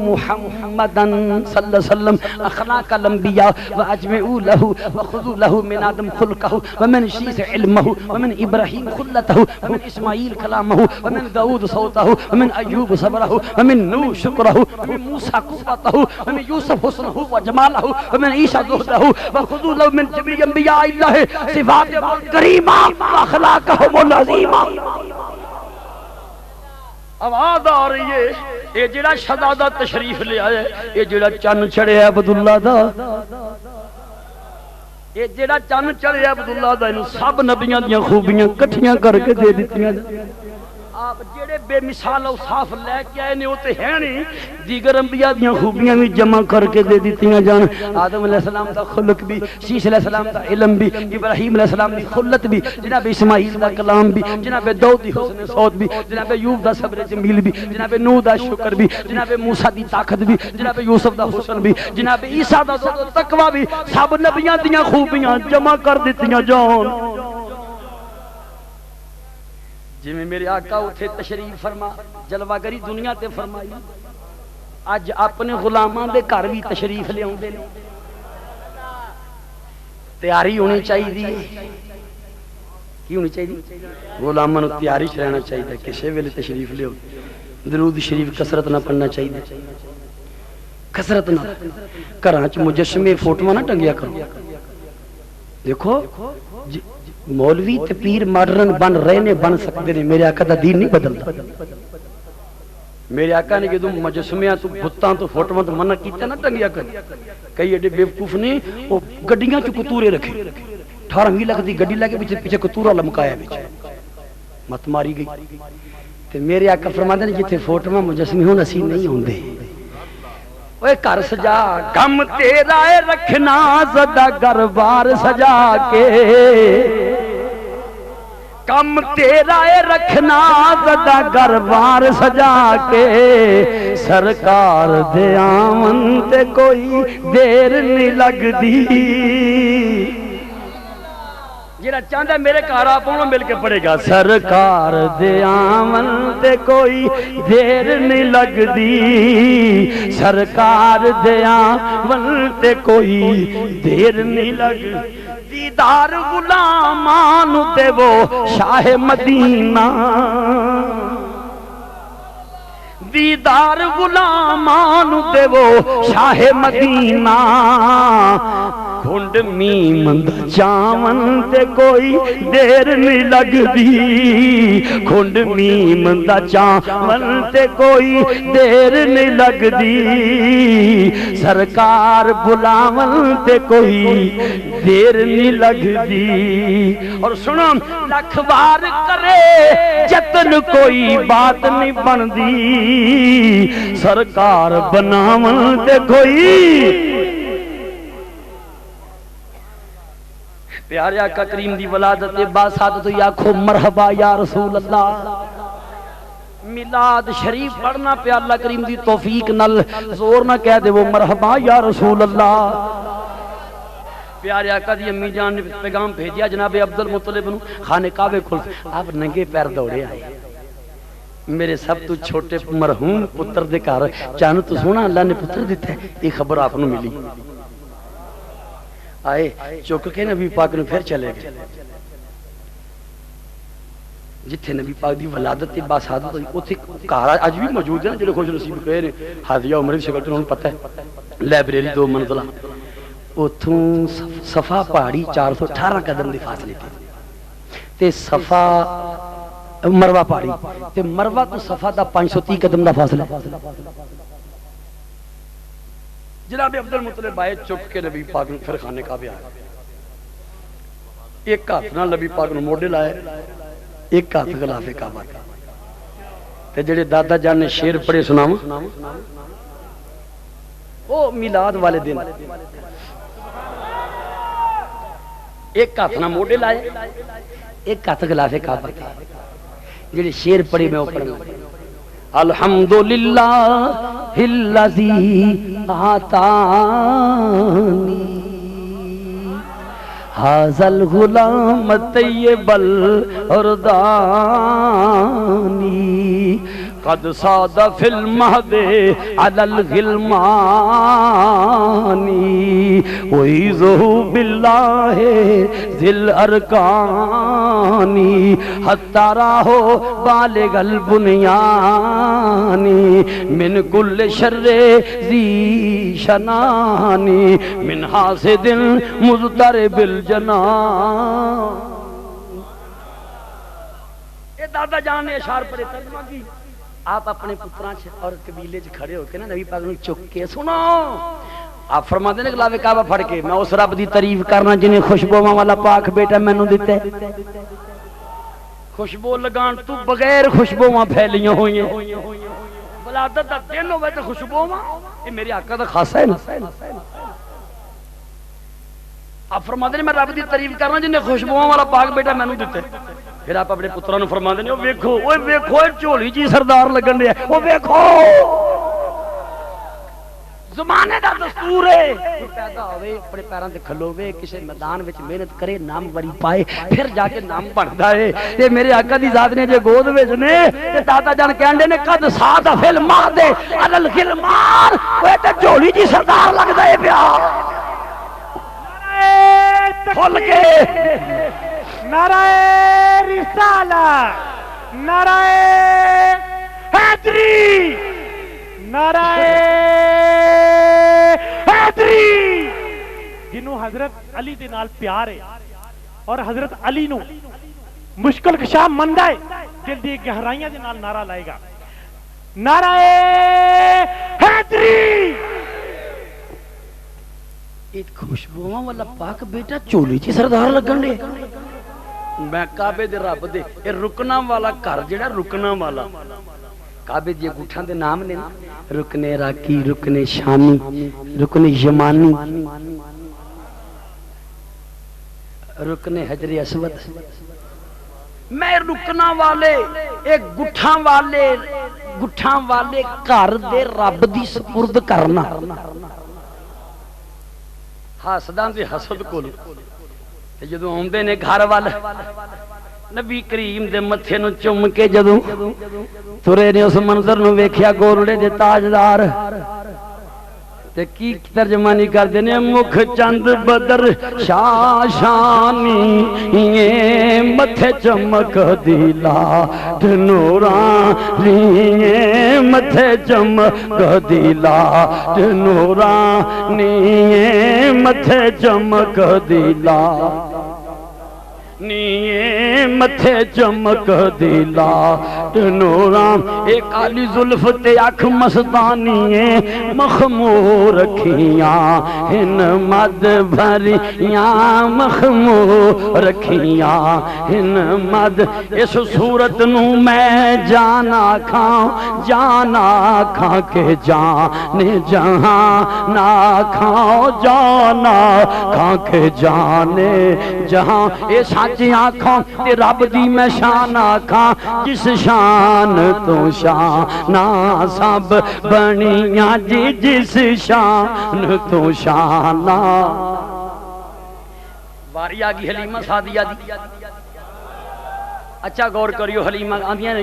S1: محمدن صلی اللہ علیہ وسلم اخلاق الانبیاء واجمعوا له وخذوا له من آدم خلقه ومن شیس علمه ومن ابراہیم خلته ومن اسماعیل کلامه ومن داود صوته ومن ایوب صبره ومن نوح شکره ومن موسیٰ قوته ومن یوسف حسنه وجماله ومن عیسیٰ زہده وخذوا له من جميع انبیاء اللہ صفات کریمہ واخلاقهم العظیمہ. آواز آ رہی ہے یہ جڑا شہزادہ تشریف لے آیا یہ جڑا چن چڑھے عبداللہ دا یہ جڑا چن چڑھے عبداللہ دا انہوں سب نبیاں دیاں خوبیاں کٹھیاں کر کے دے دیتیاں آپ جڑے بے مثال اوصاف لے کے آئے نے ہوتے ہیں نہیں دیگر انبیاء دیاں خوبیاں بھی جمع کر کے دے دیتیاں جان. آدم علیہ السلام دا خلق بھی شیش علیہ السلام دا علم بھی ابراہیم علیہ السلام دی خلت بھی جناب اسماعیل دا کلام بھی جناب داؤد دی حسن صوت بھی جناب ایوب دا صبر جمیل بھی جناب نوح دا شکر بھی جناب موسیٰ دی طاقت بھی جناب یوسف دا حسن بھی جناب عیسیٰ دا تقوی بھی سب نبیاں دیاں خوبیاں جمع کر دیتیاں جان. جی میں میرے آقا اٹھے تشریف فرما جلوہ گری دنیا تے فرمائی اج اپنے غلاماں دے گھر بھی تشریف لے آؤندے نے تیاری ہونی چاہیے کی ہونی چاہیے غلاماں نوں تیاری چ رہنا چاہیے کسے ویلے تشریف لے درود شریف کثرت نہ پڑھنا چاہیے کثرت نہ گھراں چ مجسمے فوٹواں نہ ٹنگیا کرو. دیکھو مولوی تے پیر ماڈرن بن رہے نے بن سکتے ہیں میرے آقا دا دین نہیں بدلتا. میرے آقا نے جدوں مجسمیاں تو بتاں تو فوٹواں تو منع کیتا نہ ٹنگیا کر کئی ایڈے بیوقوف نے وہ گڈیاں چ کتورے رکھے 18 لاکھ دی گڈی لے کے پیچھے کتورا لمکایا وچ مت ماری گئی. تے میرے آقا فرماتے ہیں جتھے فوٹواں مجسمے ہون اسی نہیں ہوندے اوے گھر سجا غم تیرا رکھنا زدہ گھر بار سجا کے کم تیرا رکھنا زدہ گھر بار سجا کے سرکار دے آمن تے کوئی دیر نہیں لگ دی. جیڑا چاہتا ہے میرے گھر آپ مل کے پڑھے گا سرکار دے آمن تے کوئی دیر نہیں لگ دی سرکار دے آمن تے کوئی دیر نہیں لگ دیدار غلامان تے وہ شاہ مدینہ دیدار غلامان تے وہ شاہ مدینہ کھنڈ میمند چاون تے کوئی دیر نہیں لگ دی کھنڈ میمند چاون تے کوئی دیر نہیں لگ دی سرکار بلاون تے کوئی دیر نہیں لگ دی. اور سنو لکھ بار کرے جتن کوئی بات نہیں بن دی سرکار بناون تے کوئی. پیارے آقا کریم دی ولادت با سعادت یا کھو مرحبا یا رسول اللہ. میلاد شریف پڑھنا پہ اللہ کریم دی توفیق نل زور نہ کہہ دے وہ مرحبا یا رسول اللہ. پیارے آقا دی امی جان نے پیغام بھیجیا جناب عبد المطلب نو خانہ کعبے کھل آپ ننگے پیر دوڑے آئے میرے سب تو چھوٹے مرحوم پتر دے گھر چانو تو سونا اللہ نے پتر دیتا ہے یہ خبر آپ نو ملی. آئے چوک کے نبی پاک نے پھر چلے گئے جتھے نبی پاک دی ولادت با سعادت اوتھے گھر اج بھی موجود ہے جڑے خوش نصیب کہے نے حاضیہ عمر دی شکل تے انہوں پتہ ہے لائبریری 2 منزلہ اوتھوں صفا پہاڑی 418 قدم دی فاصلے تے صفا مروہ پہاڑی تے مروہ تو صفا دا 530 قدم دا فاصلہ. جناب عبد المطلب آئے چپ کے نبی پاک نے پھر خانے کعبے آئے ایک ہاتھ نال نبی پاک نے موڈے لائے ایک ہاتھ غلاف کعبہ تے جڑے دادا جان نے شعر پڑھے سناواں وہ میلاد والے دن ایک ہاتھ نہ موڈے لائے ایک ہاتھ غلاف کعبہ جڑے شیر پڑھی میں وہ پڑھنا الحمدللہ الذی آتانی ھذا الغلام الطیب الاردانی قد صاد فی المہد علی الغلمانی وعیذہ باللہ ذی الارکانی حتی راہو بالغ البنیانی من کل شر ذی شنانی من حاسد مضطرب الجنان. یہ دادا جان نے اشعار پڑھے ترجمہ کی. آپ اپنے پتراں اور قبیلے کھڑے ہو کے نا نبی پاک نو چک کے سنو آپ فرماتے ہیں غلاف کعبہ پھڑ کے میں اس رب دی تعریف کرنا جنہیں خوشبوواں والا پاک بیٹا مینوں دتا ہے. خوشبو لگان تو بغیر خوشبوواں پھیلیاں ہوئی ہیں ولادت دا دن ہوے تے خوشبوواں یہ میرے آقا دا خاصہ ہے نا. آپ فرماتے ہیں میں رب دی تعریف کرنا جنہیں خوشبوواں والا پاک بیٹا مینوں دتا ہے. پھر آپ اپنے پتراں نوں فرماندے نے او ویکھو اوے ویکھو جھولی جی سردار لگن دے او ویکھو زمانے دا دستور ہے پیدا ہوئے اپنے پیراں تے کھلوے کسے میدان وچ محنت کرے نام وری پائے پھر جا کے نام بندا ہے. تے میرے آقا دی ذات نے جے گود وچ نے تے دادا جان کہندے نے قد ساد فل مہد علی الغلمان اوے تے جھولی جی سردار لگدا ہے پیا کھل کے
S2: نعرہ رسالت نعرہ حیدری نعرہ حیدری جنہوں حضرت علی دے نال پیار ہے اور حضرت علی نو مشکل کشا مندا ہے دل دی گہرائیاں دے نال نعرہ لائے گا نعرہ حیدری.
S1: ایک خوشبوواں والا پاک بیٹا چولی چی سردار لگن دے میں کعبے دے رب دے اے رکنا والا گھر جڑا رکنا والا کعبے دی گٹھاں دے نام نے رکن عراقی رکن شامی رکن یمانی رکن حجر اسود. میں رکنا والے ایک گٹھاں والے گھر دے رب دی سپرد کرنا حسداں دے حسد کول تے جدوں اوندے نے گھر وال نبی کریم دے متھے نو چم کے جدوں ترے نے اس منظر نو ویکھیا گولڑے دے تاجدار تے کی ترجمانی کردے نے مکھ چند بدر شاشانی یہ متھے چمک دیلا نورانی متھے چمک دیلا نورانی متھے چمک دیلا نیے متھے چمک دیلا نورام ایک کالی زلف تے اکھ مستانی مخمور رکھیاں ہن مد بھریاں مخمور رکھیاں ہن مد اس صورت نو میں جانا کھاں کے جانے جہاں نہ کھاؤ جانا کھاں کے جانے جہاں اے سچی آنکھوں تے رب دی میں شان آکھاں جس شان تو شان سب بنیاں جی جس شان تو شان. واری آگی حلیمہ سعدیہ دی. اچھا غور کریو حلیمہ آندیاں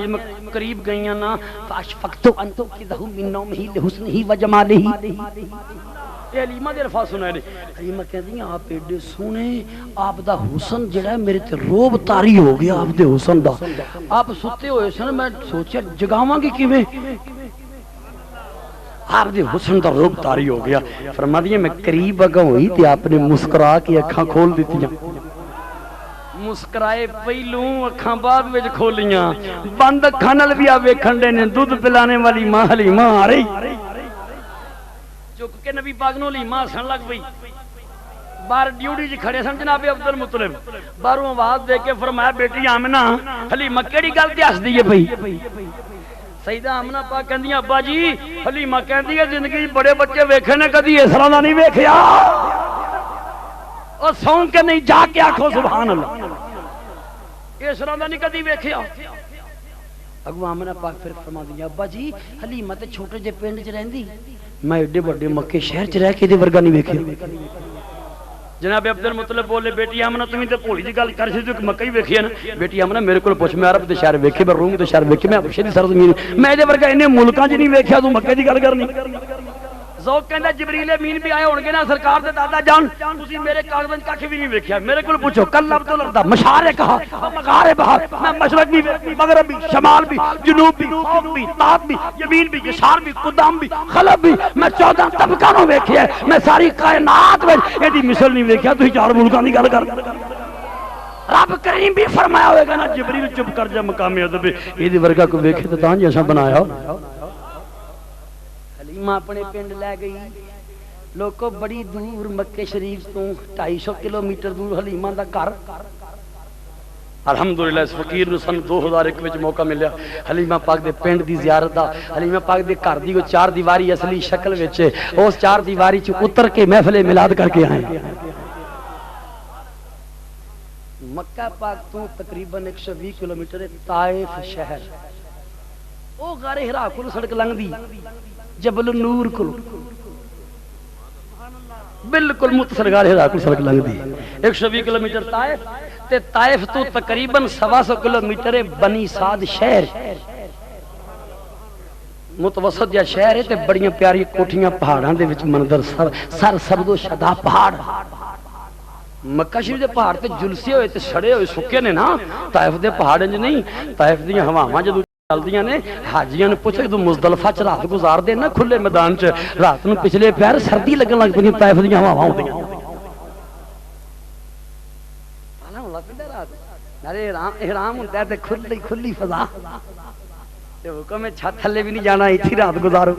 S1: قریب گئیاں نا فاشفقتو انتو کی ذہو من نومہی لحسنہی و جمالہی. یہ حلیمہ دے الفاظ سنائے نے حلیمہ کہتی ہیں آپ ایڈے سونے آپ دا حسن جڑا ہے میرے تے روب تاری ہو گیا آپ دے حسن دا. آپ ستے ہوئے سن میں سوچیا جگاواں گی کیویں آپ دے حسن دا روب تاری ہو گیا. فرما دیے میں قریب اگا ہوئی تے آپ نے مسکرا کے اکھاں کھول دیتیاں مسکرائے پہلوں اکھاں بعد وچ کھولیاں بند اکھاں نال بھی آ ویکھن دے نے دودھ پلانے والی ماں حلیمہ آ رہی چک کے نبی پاک نو حلیمہ ہسن لگ پئی. باہر ڈیوٹی جی کھڑے سن جناب عبد المطلب باہروں آواز دے کے فرمایا بیٹی آمنہ حلیمہ کیڑی گل تے ہس دی ہے پئی سیدہ آمنہ پاک کہندی ابا جی حلیمہ کہندی ہے زندگی بڑے بچے ویکھے نے کدی اس طرح دا نہیں ویکھیا اور سون کے نہیں جا کے آکھو سبحان اللہ اس طرح دا نہیں کدی ویکھیا اگو آمنہ پاک پھر فرما دی ابا جی حلیمہ تے چھوٹے جے پنڈ چ رہندی میں ایڈے بڑے مکے شہر چ رہ کے دے ورگا نہیں ویکھیا جناب عبد المطلب بولے بیٹی آمنہ تمہیں تے بھولی دی گل کر سی تو مکہ ہی ویکھی ہے نا بیٹی آمنہ میرے کول پوچھ میں عرب دے شہر ویکھے میں روم دے شہر ویکھے میں حبشے دی سرزمین میں دے ورگا انہیں ملکاں چ نہیں ویکھیا تو مکے دی گل کرنی ذوق کہندا جبریل امین بھی آئے ہون گے نا سرکار دے دادا جان تسی میرے کاغذ کھ بھی نہیں ویکھیا میرے کول پوچھو کل عبد الردا مشارق مغارب میں مشرق بھی مغرب بھی شمال بھی جنوب بھی فوق بھی تحت بھی یمین بھی یسار بھی قدام بھی خلف بھی میں 14 طبقاں نو ویکھیا میں ساری کائنات وچ ایدی مثل نہیں ویکھیا تسی چار ملکاں دی گل کر رب کریم بھی فرمایا ہوئے گا نا جبریل چپ کر جا مقام ادب ایدی ورگا کو ویکھے تے تاں جیسا بنایا حلیمہ اپنے پنڈ لے گئی لوگوں بڑی دور مکے شریف تو 250 کلومیٹر دور حلیمہ دا گھر الحمدللہ اس فقیر نو سن 2001 وچ موقع ملیا حلیمہ پاک دے پنڈ دی زیارت دا حلیمہ پاک دے گھر دی 4 دیواری اصلی شکل وچ اس 4 دیواری چ اتر کے محفل میلاد کر کے آئے مکہ پاک تو تقریباً 120 کلومیٹر طائف شہر او غار حرا کو سڑک لنگ دی جبل النور کو بالکل متصل غار حرا کو سڑک لنگ دی 120 کلومیٹر طائف تے طائف تو تقریباً 125 کلومیٹر بنی سعد شہر متوسط یا شہر ہے تے بڑیاں پیاری کوٹھیاں پہاڑاں دے وچ منظر سر سبز و شدا پہاڑ مکہ شریف دے پہاڑ تے جلسے ہوئے تے سڑے ہوئے سکے نے نا طائف دے پہاڑ انج نہیں طائف دی ہواواں جدوں چلدیاں نے حاجیاں نے پوچھا کہ تو مزدلفہ چ رات گزار دے نا کھلے میدان چ رات نو پچھلے پیر سردی لگن لگ پئی طائف دی ہواواں ہوندیاں اعلی اللہ پنڈا رات نارے احرام ہوندا تے کھلی فضا تے حکم ہے چھت تھلے بھی نہیں جانا ایتھی رات گزارو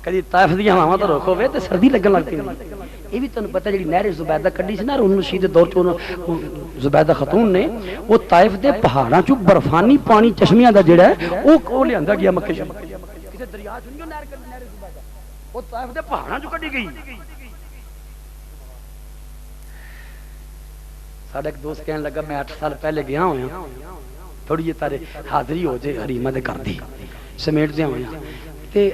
S1: کدی طائف دی ہواواں تو روکو وے تے سردی لگن لگ پئی یہ بھی تنوں پتہ جڑی نہر زبیدہ کڈی سی نا انہوں شہید دور چ زبیدہ خاتون نے وہ طائف دے پہاڑاں چوں برفانی پانی چشمیاں دا جڑا ہے او لیاندا گیا مکے کسے دریا چوں نہیں نہر زبیدہ وہ طائف دے پہاڑاں چوں کڈی گئی ساڈا ایک دوست کہنے لگا میں 8 سال پہلے گیا ہویا تھوڑی جی تارے حاضری ہو جائے حلیمہ دے گھر دی سمیٹ دے ہویا تے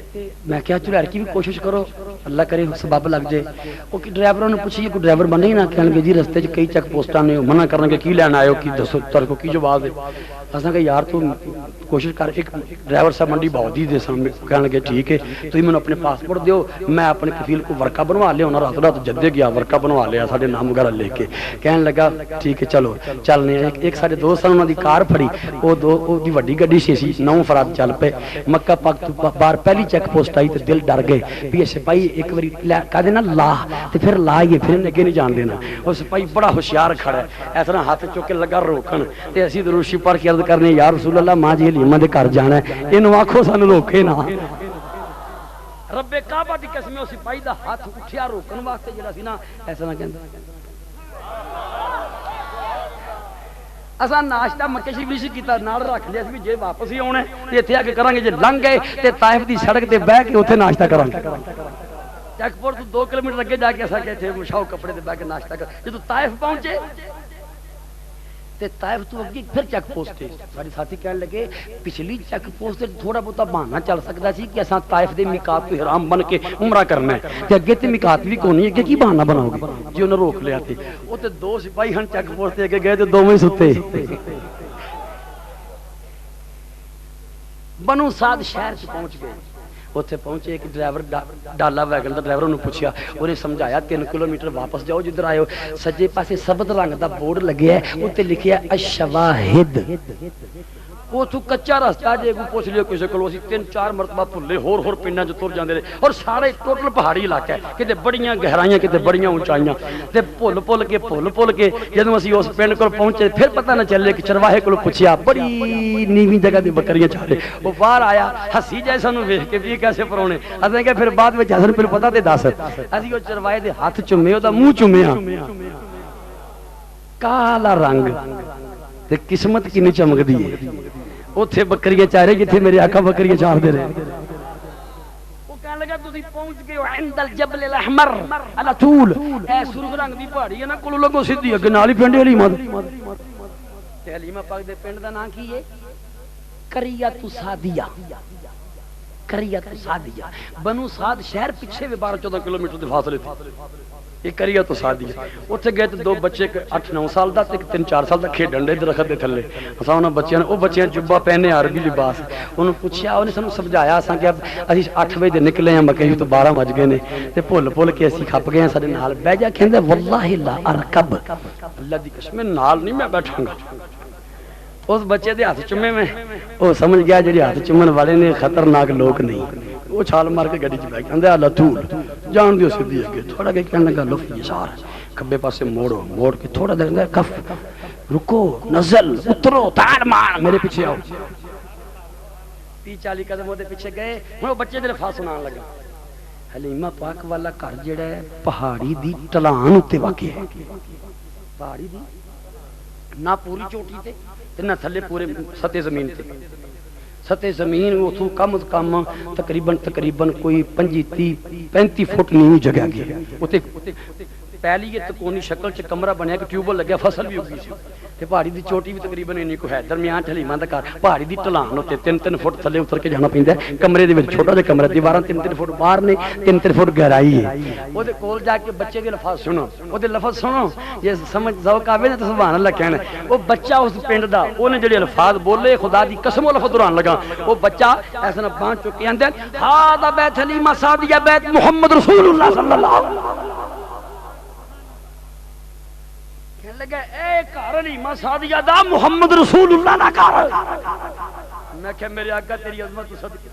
S1: میں کیا چلو ہر کی بھی کوشش کرو اللہ کرے سبب لگ جائے وہ ڈرائیوروں نے پوچھی کوئی ڈرائیور بنے ہی نہ کہنے جی رستے چ کئی چیک پوسٹاں نے منع کرنے کے کی لینا آئے کی دسو تر کو کی جواب دے اساں کہ یار تو کوشش کر ایک ڈرائیور صاحب منڈی باودی دے سامنے کہنے لگے ٹھیک ہے تو میں اپنے پاسپورٹ دیو میں اپنے کفیل کو ورقہ بنوا لیا انہاں رات جدے گیا ورقہ بنوا لیا ساڈے نام وغیرہ لے کے کہنے لگا ٹھیک ہے چلو چلنے ایک ساڈے دوست انہاں دی کار پھڑی او دی وڈی گڈی سی 9 افراد چل پے مکہ پاک تو باہر پہلی چیک پوسٹ آئی تے دل ڈر گئے بھی سپاہی ایک واری کہہ دینا لا تے پھر لائیے پھر اگے نہیں جان دینا وہ سپاہی بڑا ہوشیار کھڑا ہے اس طرح ہاتھ چوک کے لگا روکن تے اسی درود شریف پڑھ کے عرض کرنے یا رسول اللہ ماں جی حلیمہ دے گھر جانا ہے اینو آکھو سانو روکے نا رب کعبہ دی قسم او سپاہی دا ہاتھ اٹھیا روکن واسطے جڑا سی نا ایسا نہ کہندا اساں ناشتہ مکے شریف سے کیتا نال رکھ لیا سی جے واپس ہی آونا تے ایتھے آ کے کرانگے جے لنگ گئے تے طائف دی سڑک تے بیٹھ کے اوتھے ناشتہ کرانگے چیک پوسٹ تو 2 کلومیٹر اگے جا کے اساں کہ ایتھے مشاو کپڑے تے بیٹھ کے ناشتہ کر جدوں طائف پہنچے تے طائف تو اگے پھر چیک پوسٹ تے ساڈے ساتھی کہنے لگے پچھلی چیک پوسٹ تے تھوڑا بہت بہانہ چل سکدا سی کہ اساں طائف دے میقات تو احرام بن کے عمرہ کرنا ہے تے اگے تے میقات بھی کونی اگے کی بہانہ بناؤ گے جی انہاں روک لیا تے او تے 2 سپاہی ہن چیک پوسٹ تے اگے گئے تے دوویں ستے بنو سعد شہر سے پہنچ گئے اتنے پہنچے ایک ڈرائیور ڈالا ویگن دا ڈرائیور نے پوچھا انہیں سمجھایا 3 کلومیٹر واپس جاؤ جدھر آئے ہو سجے پاسے سبز رنگ دا بورڈ لگیا ہے اتنے لکھیا الشواہد وہ تو کچا راستہ جے کو پوچھ لیو کسے کولو اسی 3-4 مرتبہ بھلے ہور پنڈاں چ تر جاندے رہے اور سارے ٹوٹل پہاڑی علاقہ ہے کتے بڑیاں گہرائیاں کتے بڑیاں اونچائیاں تے پھل پھل کے جدوں اسی اس پنڈ کول پہنچے پھر پتہ نہ چلے کہ چرواہے کولو پوچھیا بڑی نیویں جگہ دی بکریاں چارے وہ باہر آیا ہسی جائے سانوں ویکھ کے بھی کیسے پرونے اساں کہ پھر بعد وچ حسن پھر پتہ تے دس اسی او چرواہے دے ہاتھ چومے او دا منہ چومیا کالا رنگ تے قسمت کینی چمکدی ہے اوتھے بکریاں چار رہے جتھے میرے آقا بکریاں چار دے رہے وہ کہنے لگا تسی پہنچ گئے ہو عند الجبل الاحمر الطول اے سرخ رنگ دی پہاڑی ہے نا کولو لگو سیدھی اگے نال ہی پنڈ حلیمہ تے حلیمہ پاک دے پنڈ دا نام کی ہے قریۃ سعدیہ قریۃ سعدیہ بنو سعد شہر پیچھے بھی 12-14 کلومیٹر دے فاصلے تھے یہ قریۃ سعدیہ اوتھے گئے تے دو بچے 8-9 سال دا تے 3-4 سال دا کھیڈن دے درخت دے تھلے اساں انہاں بچیاں نے او بچیاں جبہ پہنے عربی لباس انہوں پوچھیا انہیں سانوں سمجھایا اساں کہ اب اسی 8 بجے نکلے ہیں مکے تو 12 بج گئے نے تے بھول کے اسی کھپ گئے ہیں سارے نال بیٹھ جا کہندا واللہ لا ارکب اللہ دی قسم نال نہیں میں بیٹھوں گا اس بچے دے ہاتھ چومے میں وہ سمجھ گیا جڑے ہاتھ چومن والے نے خطرناک لوگ نہیں وہ چھال مار کے گاڑی چ بیٹھ گیا اللہ طول جان دیو سیدھی اگے تھوڑا کہ کہنے لگا لف یسار کھبے پاسے موڑ کے تھوڑا دیر کف رکو نزل اترو تاڑ مار میرے پیچھے آؤ 30-40 قدم وہ پیچھے گئے ہن وہ بچے دے الفاظ سنان لگا حلیمہ پاک والا گھر جڑا ہے پہاڑی دی ٹلان تے واقع ہے پہاڑی دی نہ پوری چوٹی تے نہ تھلے پورے سطح زمین تے سطح زمین اتوں کم از کم تقریباً کوئی 35 فٹ نیوی جگہ گئی پہلی یہ تکونی شکل چ کمرہ بنیا کہ ٹیوبل لگیا فصل بھی اگی سی تے پہاڑی دی چوٹی بھی تقریباً اینی کو ہے درمیان حلیمہ دا گھر پہاڑی دی ٹلان ہوتے 3-3 فٹ تھلے اتر کے جانا پیندا ہے کمرے دے وچ چھوٹا جہا کمرہ دیواراں 3-3 فٹ باہر نے 3-3 فٹ گہرائی ہے او دے کول جا کے بچے دے لفظ سنو او دے لفظ سنو یہ سمجھ ذوق آوے نا تے سبحان اللہ کہنا او بچہ اس پنڈ دا اونے جڑے الفاظ بولے خدا دی قسم او لفظ دوران لگا او بچہ ایسا نہ بان چکے اندر ہاذا بیت حلیمہ سعدیہ بیت محمد رسول اللہ صلی اللہ علیہ وسلم لگا اے گھر حلیمہ سعدیہ دا محمد رسول اللہ دا گھر میں کہ میرے آقا تیری عظمت صدقے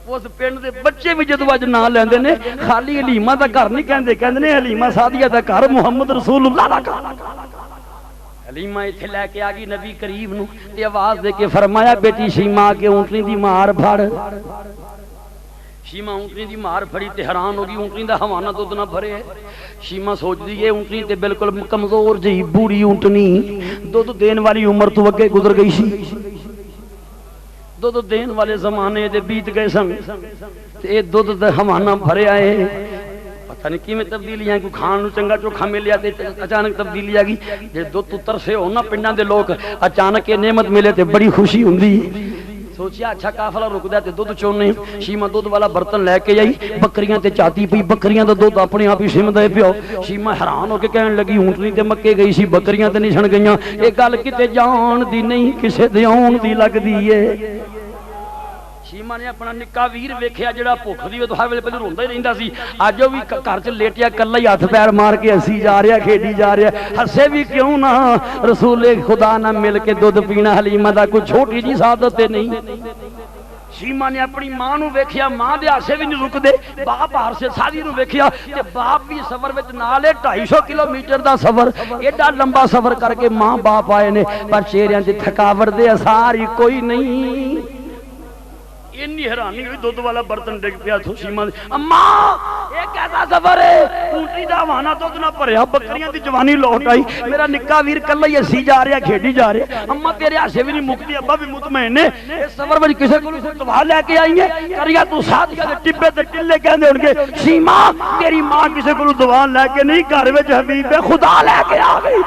S1: اس پنڈ دے بچے بھی جدو اج نام لیندے نے خالی حلیمہ دا گھر نہیں کہندے کہندے نے حلیمہ سعدیہ دا گھر محمد رسول اللہ دا گھر حلیمہ ایتھے لے کے آ گئی نبی کریم نو تے آواز دے کے فرمایا بیٹی شیما کے اونٹنی دی مار پھڑ شیما اونٹنی دی مار پھڑی تے حیران ہو گئی اونٹنی دا حوانہ دودھ نہ بھرے شیما سوچ دی ہے اونٹنی تے بالکل کمزور جی بوڑھی اونٹنی دودھ دین والی عمر تو اگے گزر گئی سی دودھ دین والے زمانے دے بیت گئے سن تے دودھ دا حوانہ بھرے آئے پتہ نہیں کیویں تبدیلیاں کوئی کھان نو چنگا چوکھا ملیا تے اچانک تبدیلی آ گئی جے دودھ تو ترسے ہو نا پنڈاں دے لوگ اچانک یہ نعمت ملے تے بڑی خوشی ہوندی سوچیا اچھا قافلہ رک دیا تے دودھ چونے شیما دودھ والا برتن لے کے آئی بکریاں تے چاتی پئی بکریاں دا دودھ اپنے آپ ہی سمدے پیو شیما حیران ہو کے کہن لگی اونٹنی تے مکے گئی سی بکریاں تے نہیں چھن گئیاں اے گل کتے جان دی نہیں کسے دے آن دی لگدی ہے شیما نے اپنا نکا ویر ویکھیا جڑا بھوک دی تو ہر ویلے پہلے روندا ہی رہندا سی اج او بھی گھر چ لیٹیا کلا ہی ہاتھ پیر مار کے ہسی جا رہا کھیڈی جا رہا ہسے بھی کیوں نہ رسول خدا نہ مل کے دودھ پینا حلیمہ دا کوئی چھوٹی جی سعادت نہیں شیما نے اپنی ماں نو ویکھیا ماں دے ہاسے بھی نہیں رک دے باپ ہر سے ساری نو ویکھیا تے باپ بھی سفر وچ نال 250 کلومیٹر دا سفر ایڈا لمبا سفر کر کے ماں باپ آئے نے پر چہریاں تے تھکاوٹ دے اثار ہی کوئی نہیں اتنی حیرانی ہوئی دودھ والا برتن ڈگ پیا تو شیما اماں یہ کیسا سفر ہے اونٹنی دا حوانہ دودھ نہ بھریا بکریاں دی جوانی لوٹ آئی میرا نکا ویر کلا ہی ہسی جا رہا کھیڈی جا رہا اماں تیرے ہاسے بھی نہیں مکدی ابا بھی مطمئن نے اس سفر وچ کسے کول دعا لے کے آئی ہے کریا تو سعدیہ دے ٹبے تے ٹلے کہندے ہون گے شیما تیری ماں کسے کول دعا لے کے نہیں گھر وچ حبیب خدا لے کے آ گئی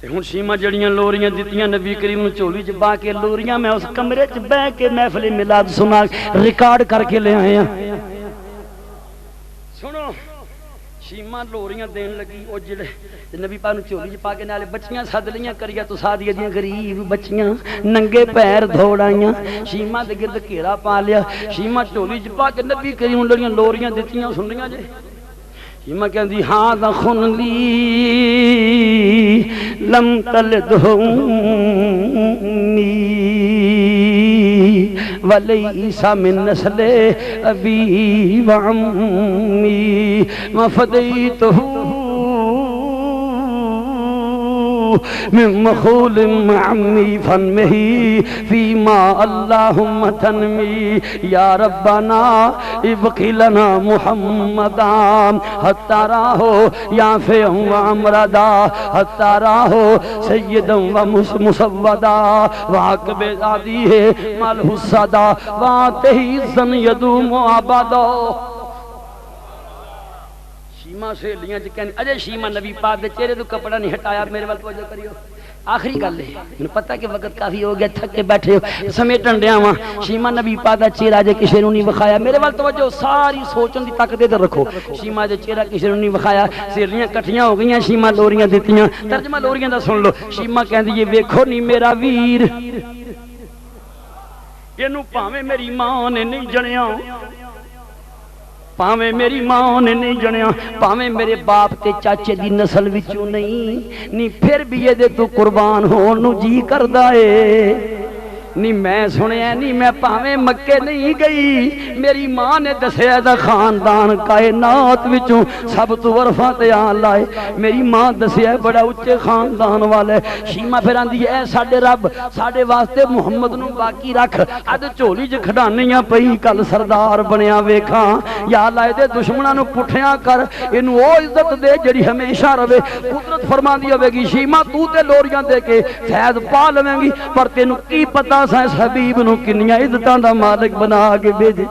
S1: ہوں شیما جڑیاں لوریاں دتیاں نبی کریم چولی چ با کے لوریاں میں اس کمرے چ بہ کے محفل میلاد سنا ریکارڈ کر کے لے آئے ہیں سنو شیما لوریاں دین لگی او جڑے نبی پاک نو چولی چ پا کے نالے بچیاں سد لیاں کریا تو سعدیہ دیاں غریب بچیاں ننگے پیر دوڑائیاں شیما دے گرد گھیرا پا لیا شیما چولی چ پا کے نبی کریم لڑیاں لوریاں دتیاں سن لیاں جے شیما کہندی ہاں دا خن لی لم تلد امی ولیس من نسل ابی وعمی وفدیتہ من مخول معمی فنمه فيما اللهم تنمي يا ربنا ابقي لنا محمدا حتى راه يافع وامردا حتى راه سيدا ومسودا وعقب ذاته ماله الصدا واته زن يدوم ابدا شیما سہیلیاں کہنے اجے شیما نبی پاک دے چہرے تو کپڑا نہیں ہٹایا میرے ول توجہ کریو آخری گل ہے مجھے پتہ کہ وقت کافی ہو گیا تھک کے بیٹھے ہو سمیٹن ڈیا وا شیما نبی پاک دا چہرہ جے کسی نوں نہیں وکھایا میرے ول توجہ ساری سوچن دی طاقت ادھر رکھو شیما دے چہرہ کسی نوں نہیں وکھایا سہیلیاں کٹھیاں ہو گئیاں شیما لوریاں دتیاں ترجمہ لوریاں دا سن لو شیما کہندی یہ ویکھو نہیں میرا ویر اینوں پاویں میری ماں نے نہیں جنیا پاویں میری ماں نے نہیں جنیا پاویں میرے باپ تے چاچے دی نسل وچوں نہیں پھر بھی یہ دے تو قربان ہون نو جی کردا اے نہیں میں سنیا نہیں میں پاویں مکے نہیں گئی میری ماں نے دسیا دا خاندان کائنات وچوں سب تو ورفاں تے آن لائے میری ماں دسیا بڑا اچے خاندان والے شیما پھر آندی اے ساڈے رب ساڈے واسطے محمد نو باقی رکھ اد جھولی چ کھڈانیاں پئی کل سردار بنیا ویکھاں یا اللہ دے دشمناں نو پٹھیاں کر اینو او عزت دے جڑی ہمیشہ رہے قدرت فرماندی ہوے گی شیما تو تے لوریاں دے کے فیض پا لویں گی پر تینو کی پتہ اس حبیب نو کنیاں عزتاں دا مالک بنا کے بھیجے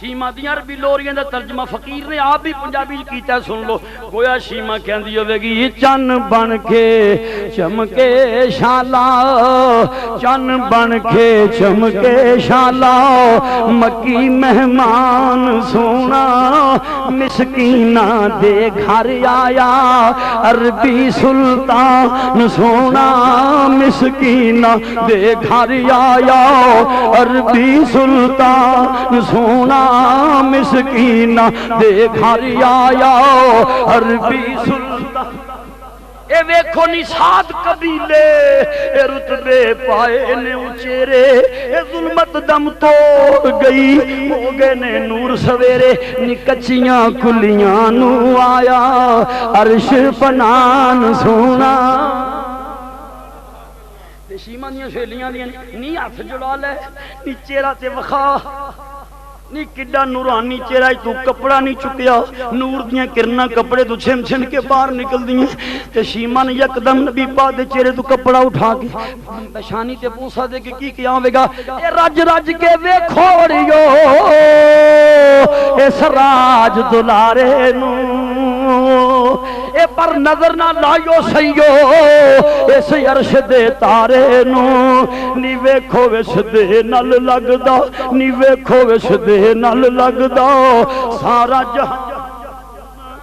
S1: شیما دی عربی لوریاں دا ترجمہ فقیر نے آپ بھی پنجابی کیتا سن لو گویا شیما کہندی ہوے گی چن بن کے چمکے شالا چن بن کے چمکے شالا مکی مہمان سونا مسکینہ دے گھر آیا عربی سلطان سونا مسکینہ دے گھر آیا عربی سلطان سونا مسکینہ دے گھر آیا عربی سلطان اے ویکھو نساد قبیلے اے رتبے پائے نے اچیرے اے ظلمت دم توڑ گئی ہو گئے نے نور سویرے نکچیاں کلیاں نو آیا عرش پنان سونا شیما دیاں سہیلیاں دیاں نی ہاتھ جڑا لے نی چہرہ تے وکھا نی کڈا نورانی چہرہ تو کپڑا نہیں چکیا نور دیاں کرنا کپڑے تو چھن چھن کے باہر نکل دیاں تے شیما نے یکدم نبی پاک دے چہرے تو کپڑا اٹھا کے پیشانی تے پوسا دے کے کی کیا ہوے گا اے رج رج کے ویکھوڑیو اس راج دلارے نو اے پر نظر نہ لائیو سیو اس عرش دے تارے نو نی ویکھو اس دے نل لگدا نی ویکھو اس دے نل لگدا سارا جہان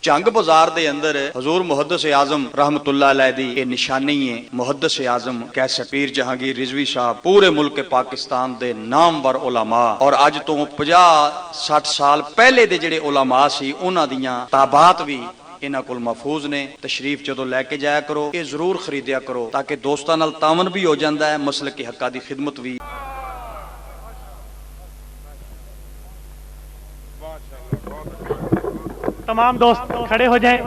S3: جنگ بازار دے اندر حضور محدث اعظم رحمت اللہ علیہ دی یہ نشانی ہے محدث اعظم کیسے پیر جہانگیر رضوی صاحب پورے ملک پاکستان دے نامور علماء اور اج تو 50-60 سال پہلے دے جڑے علماء سی انہاں دیاں تابعات بھی انہاں کول محفوظ نے تشریف جدو لے کے جایا کرو یہ ضرور خریدیا کرو تاکہ دوستاں نال تعاون بھی ہو جاندا ہے مسلک حقاں دی خدمت بھی
S2: تمام دوست کھڑے ہو جائیں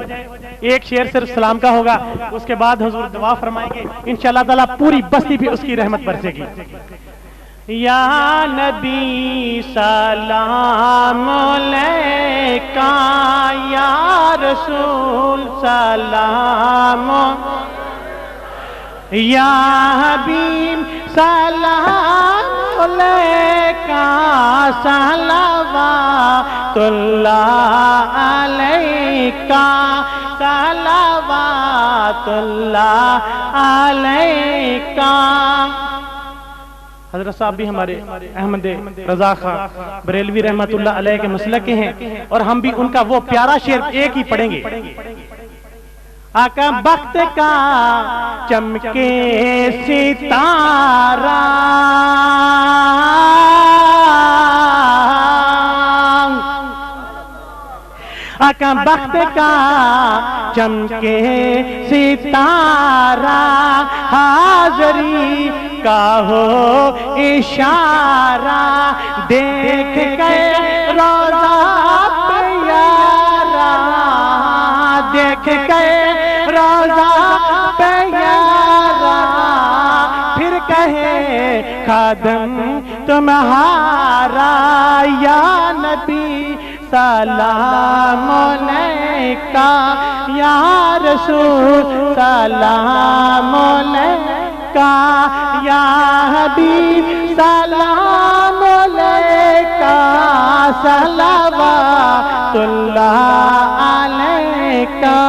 S2: ایک شعر صرف سلام کا ہوگا اس کے بعد حضور دعا فرمائیں گے انشاءاللہ تعالیٰ پوری بستی بھی اس کی رحمت برسے گی یا نبی سلام علیکہ یا رسول سلام یا حبیب سلام علیکہ صلوات اللہ علیکہ صلوات اللہ علیکہ حضرت صاحب بھی ہمارے احمد رضا خان بریلوی رحمت اللہ علیہ کے مسلک کے ہیں اور ہم بھی ان کا وہ پیارا شعر ایک ہی پڑھیں گے آقا بخت کا چمکے ستارہ آقا بخت کا چمکے ستارہ حاضری کا ہو اشارہ دیکھ کے روزہ پیارا دیکھ کے روزہ خادم تمہارا یا نبی سلام علیکہ یا رسول سلام علیکہ یا حبیب سلام علیکہ صلوات اللہ علیکہ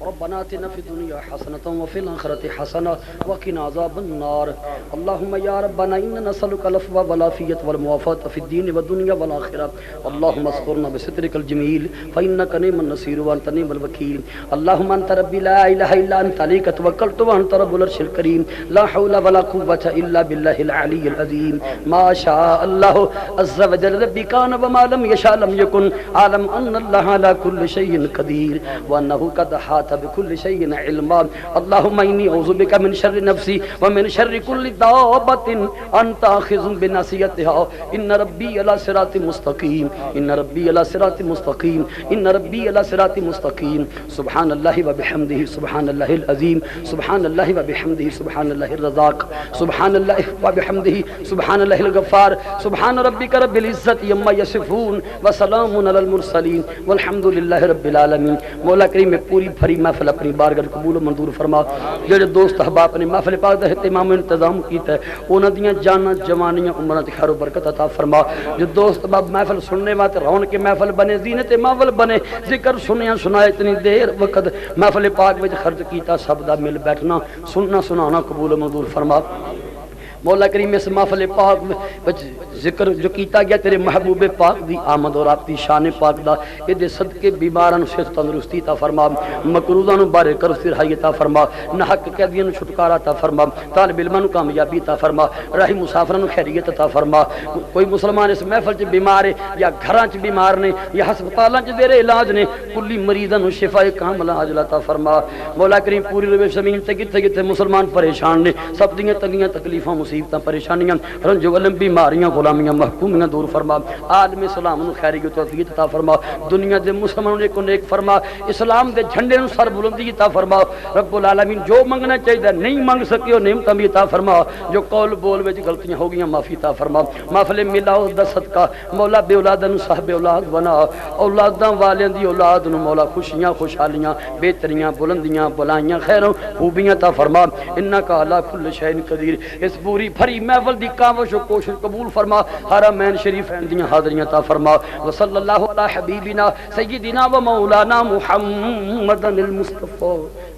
S1: ربنا آتنا في الدنيا حسنة وفي الآخرة حسنة وقنا عذاب النار اللهم يا ربنا إنا نسألك العفو والعافية والمعافاة في الدين والدنيا والآخرة اللهم استرنا بسترك الجميل فإنك نعم النصير وأنت نعم الوكيل اللهم أنت ربي لا إله إلا أنت عليك توكلت وأنت رب العرش الكريم لا حول ولا قوة إلا بالله العلي العظيم ما شاء الله عز وجل ربي كان وما لم يشاء لم يكن أعلم أن الله على كل شيء قدير وأنه قد أحاط بكل شيء علما اللهم إني أعوذ بك من شر نفسي ومن شر كل دابة أنت آخذ بناصيتها إن ربي على صراط مستقيم إن ربي على صراط مستقيم إن ربي على صراط مستقيم سبحان الله وبحمده سبحان الله العظيم سبحان الله وبحمده سبحان الله الرزاق سبحان الله وبحمده سبحان الله الغفار سبحان ربك رب العزة عما يصفون وسلام على المرسلين والحمد لله رب العالمين مولا کریم میں پوری بھری محفل اپنی بارگاہ قبول و منظور فرما جڑے دوست احباب نے محفل پاک دا اہتمام و انتظام کیتا ہے انہاں دیاں جاناں جوانیاں عمراں تے خیر و برکت عطا فرما جو دوست احباب محفل سننے واسطے رون کے محفل بنے زینت محفل بنے ذکر سنیا سنائے اتنی دیر وقت محفل پاک وچ خرچ کیتا سب دا مل بیٹھنا سننا سنانا قبول و منظور فرما مولا کریم اس محفل پاک وچ ذکر جو کیتا گیا تیرے محبوب پاک دی آمد اور آپ دی شان پاک دا اے دے صدقے بیماراں نو صحت تندرستی عطا فرما مقروضاں نو بارے کر سرحائی عطا فرما نہ حق قیدیاں نو چھٹکارا عطا فرما طالب علماں نو کامیابی عطا فرما راہی مسافراں نو خیریت عطا فرما کوئی مسلمان اس محفل چ بیمار ہے یا گھراں چ بیمار نے یا ہسپتالاں چ دیر علاج نے کلی مریضاں نو شفا کاملہ عاجلہ عطا فرما مولا کریم پوری روے زمین تے کتے کتے مسلمان پریشان نے سب دیاں تنگیاں تکلیفاں مصیبتاں پریشانیاں رنج و الم بیماریاں غلامیاں محکومیاں دور فرما عالم اسلام نو خیریت و توفیق عطا فرما دنیا دے مسلمانوں کو نیک فرما اسلام دے جھنڈے نو سر بلندی عطا فرما رب العالمین جو منگنا چاہیے نہیں منگ سکیو نعمتاں بھی عطا فرما جو قول بول وچ غلطیاں ہو گئیاں معافی عطا فرما محفل میلاد دا صدقہ مولا بے اولاداں نو صاحب اولاد بنا اولاداں والیاں دی اولاد نو مولا خوشیاں خوشحالیاں بہتریاں بلندیاں بلائیاں خیروں خوبیاں عطا فرما انک علی کل شیء قدیر اس پوری بھری محفل دی کاوش و کوشش قبول فرما حرمین شریف دیاں حاضریاں عطا فرما وصلی اللہ علی حبیبنا سیدنا و مولانا محمد المصطفی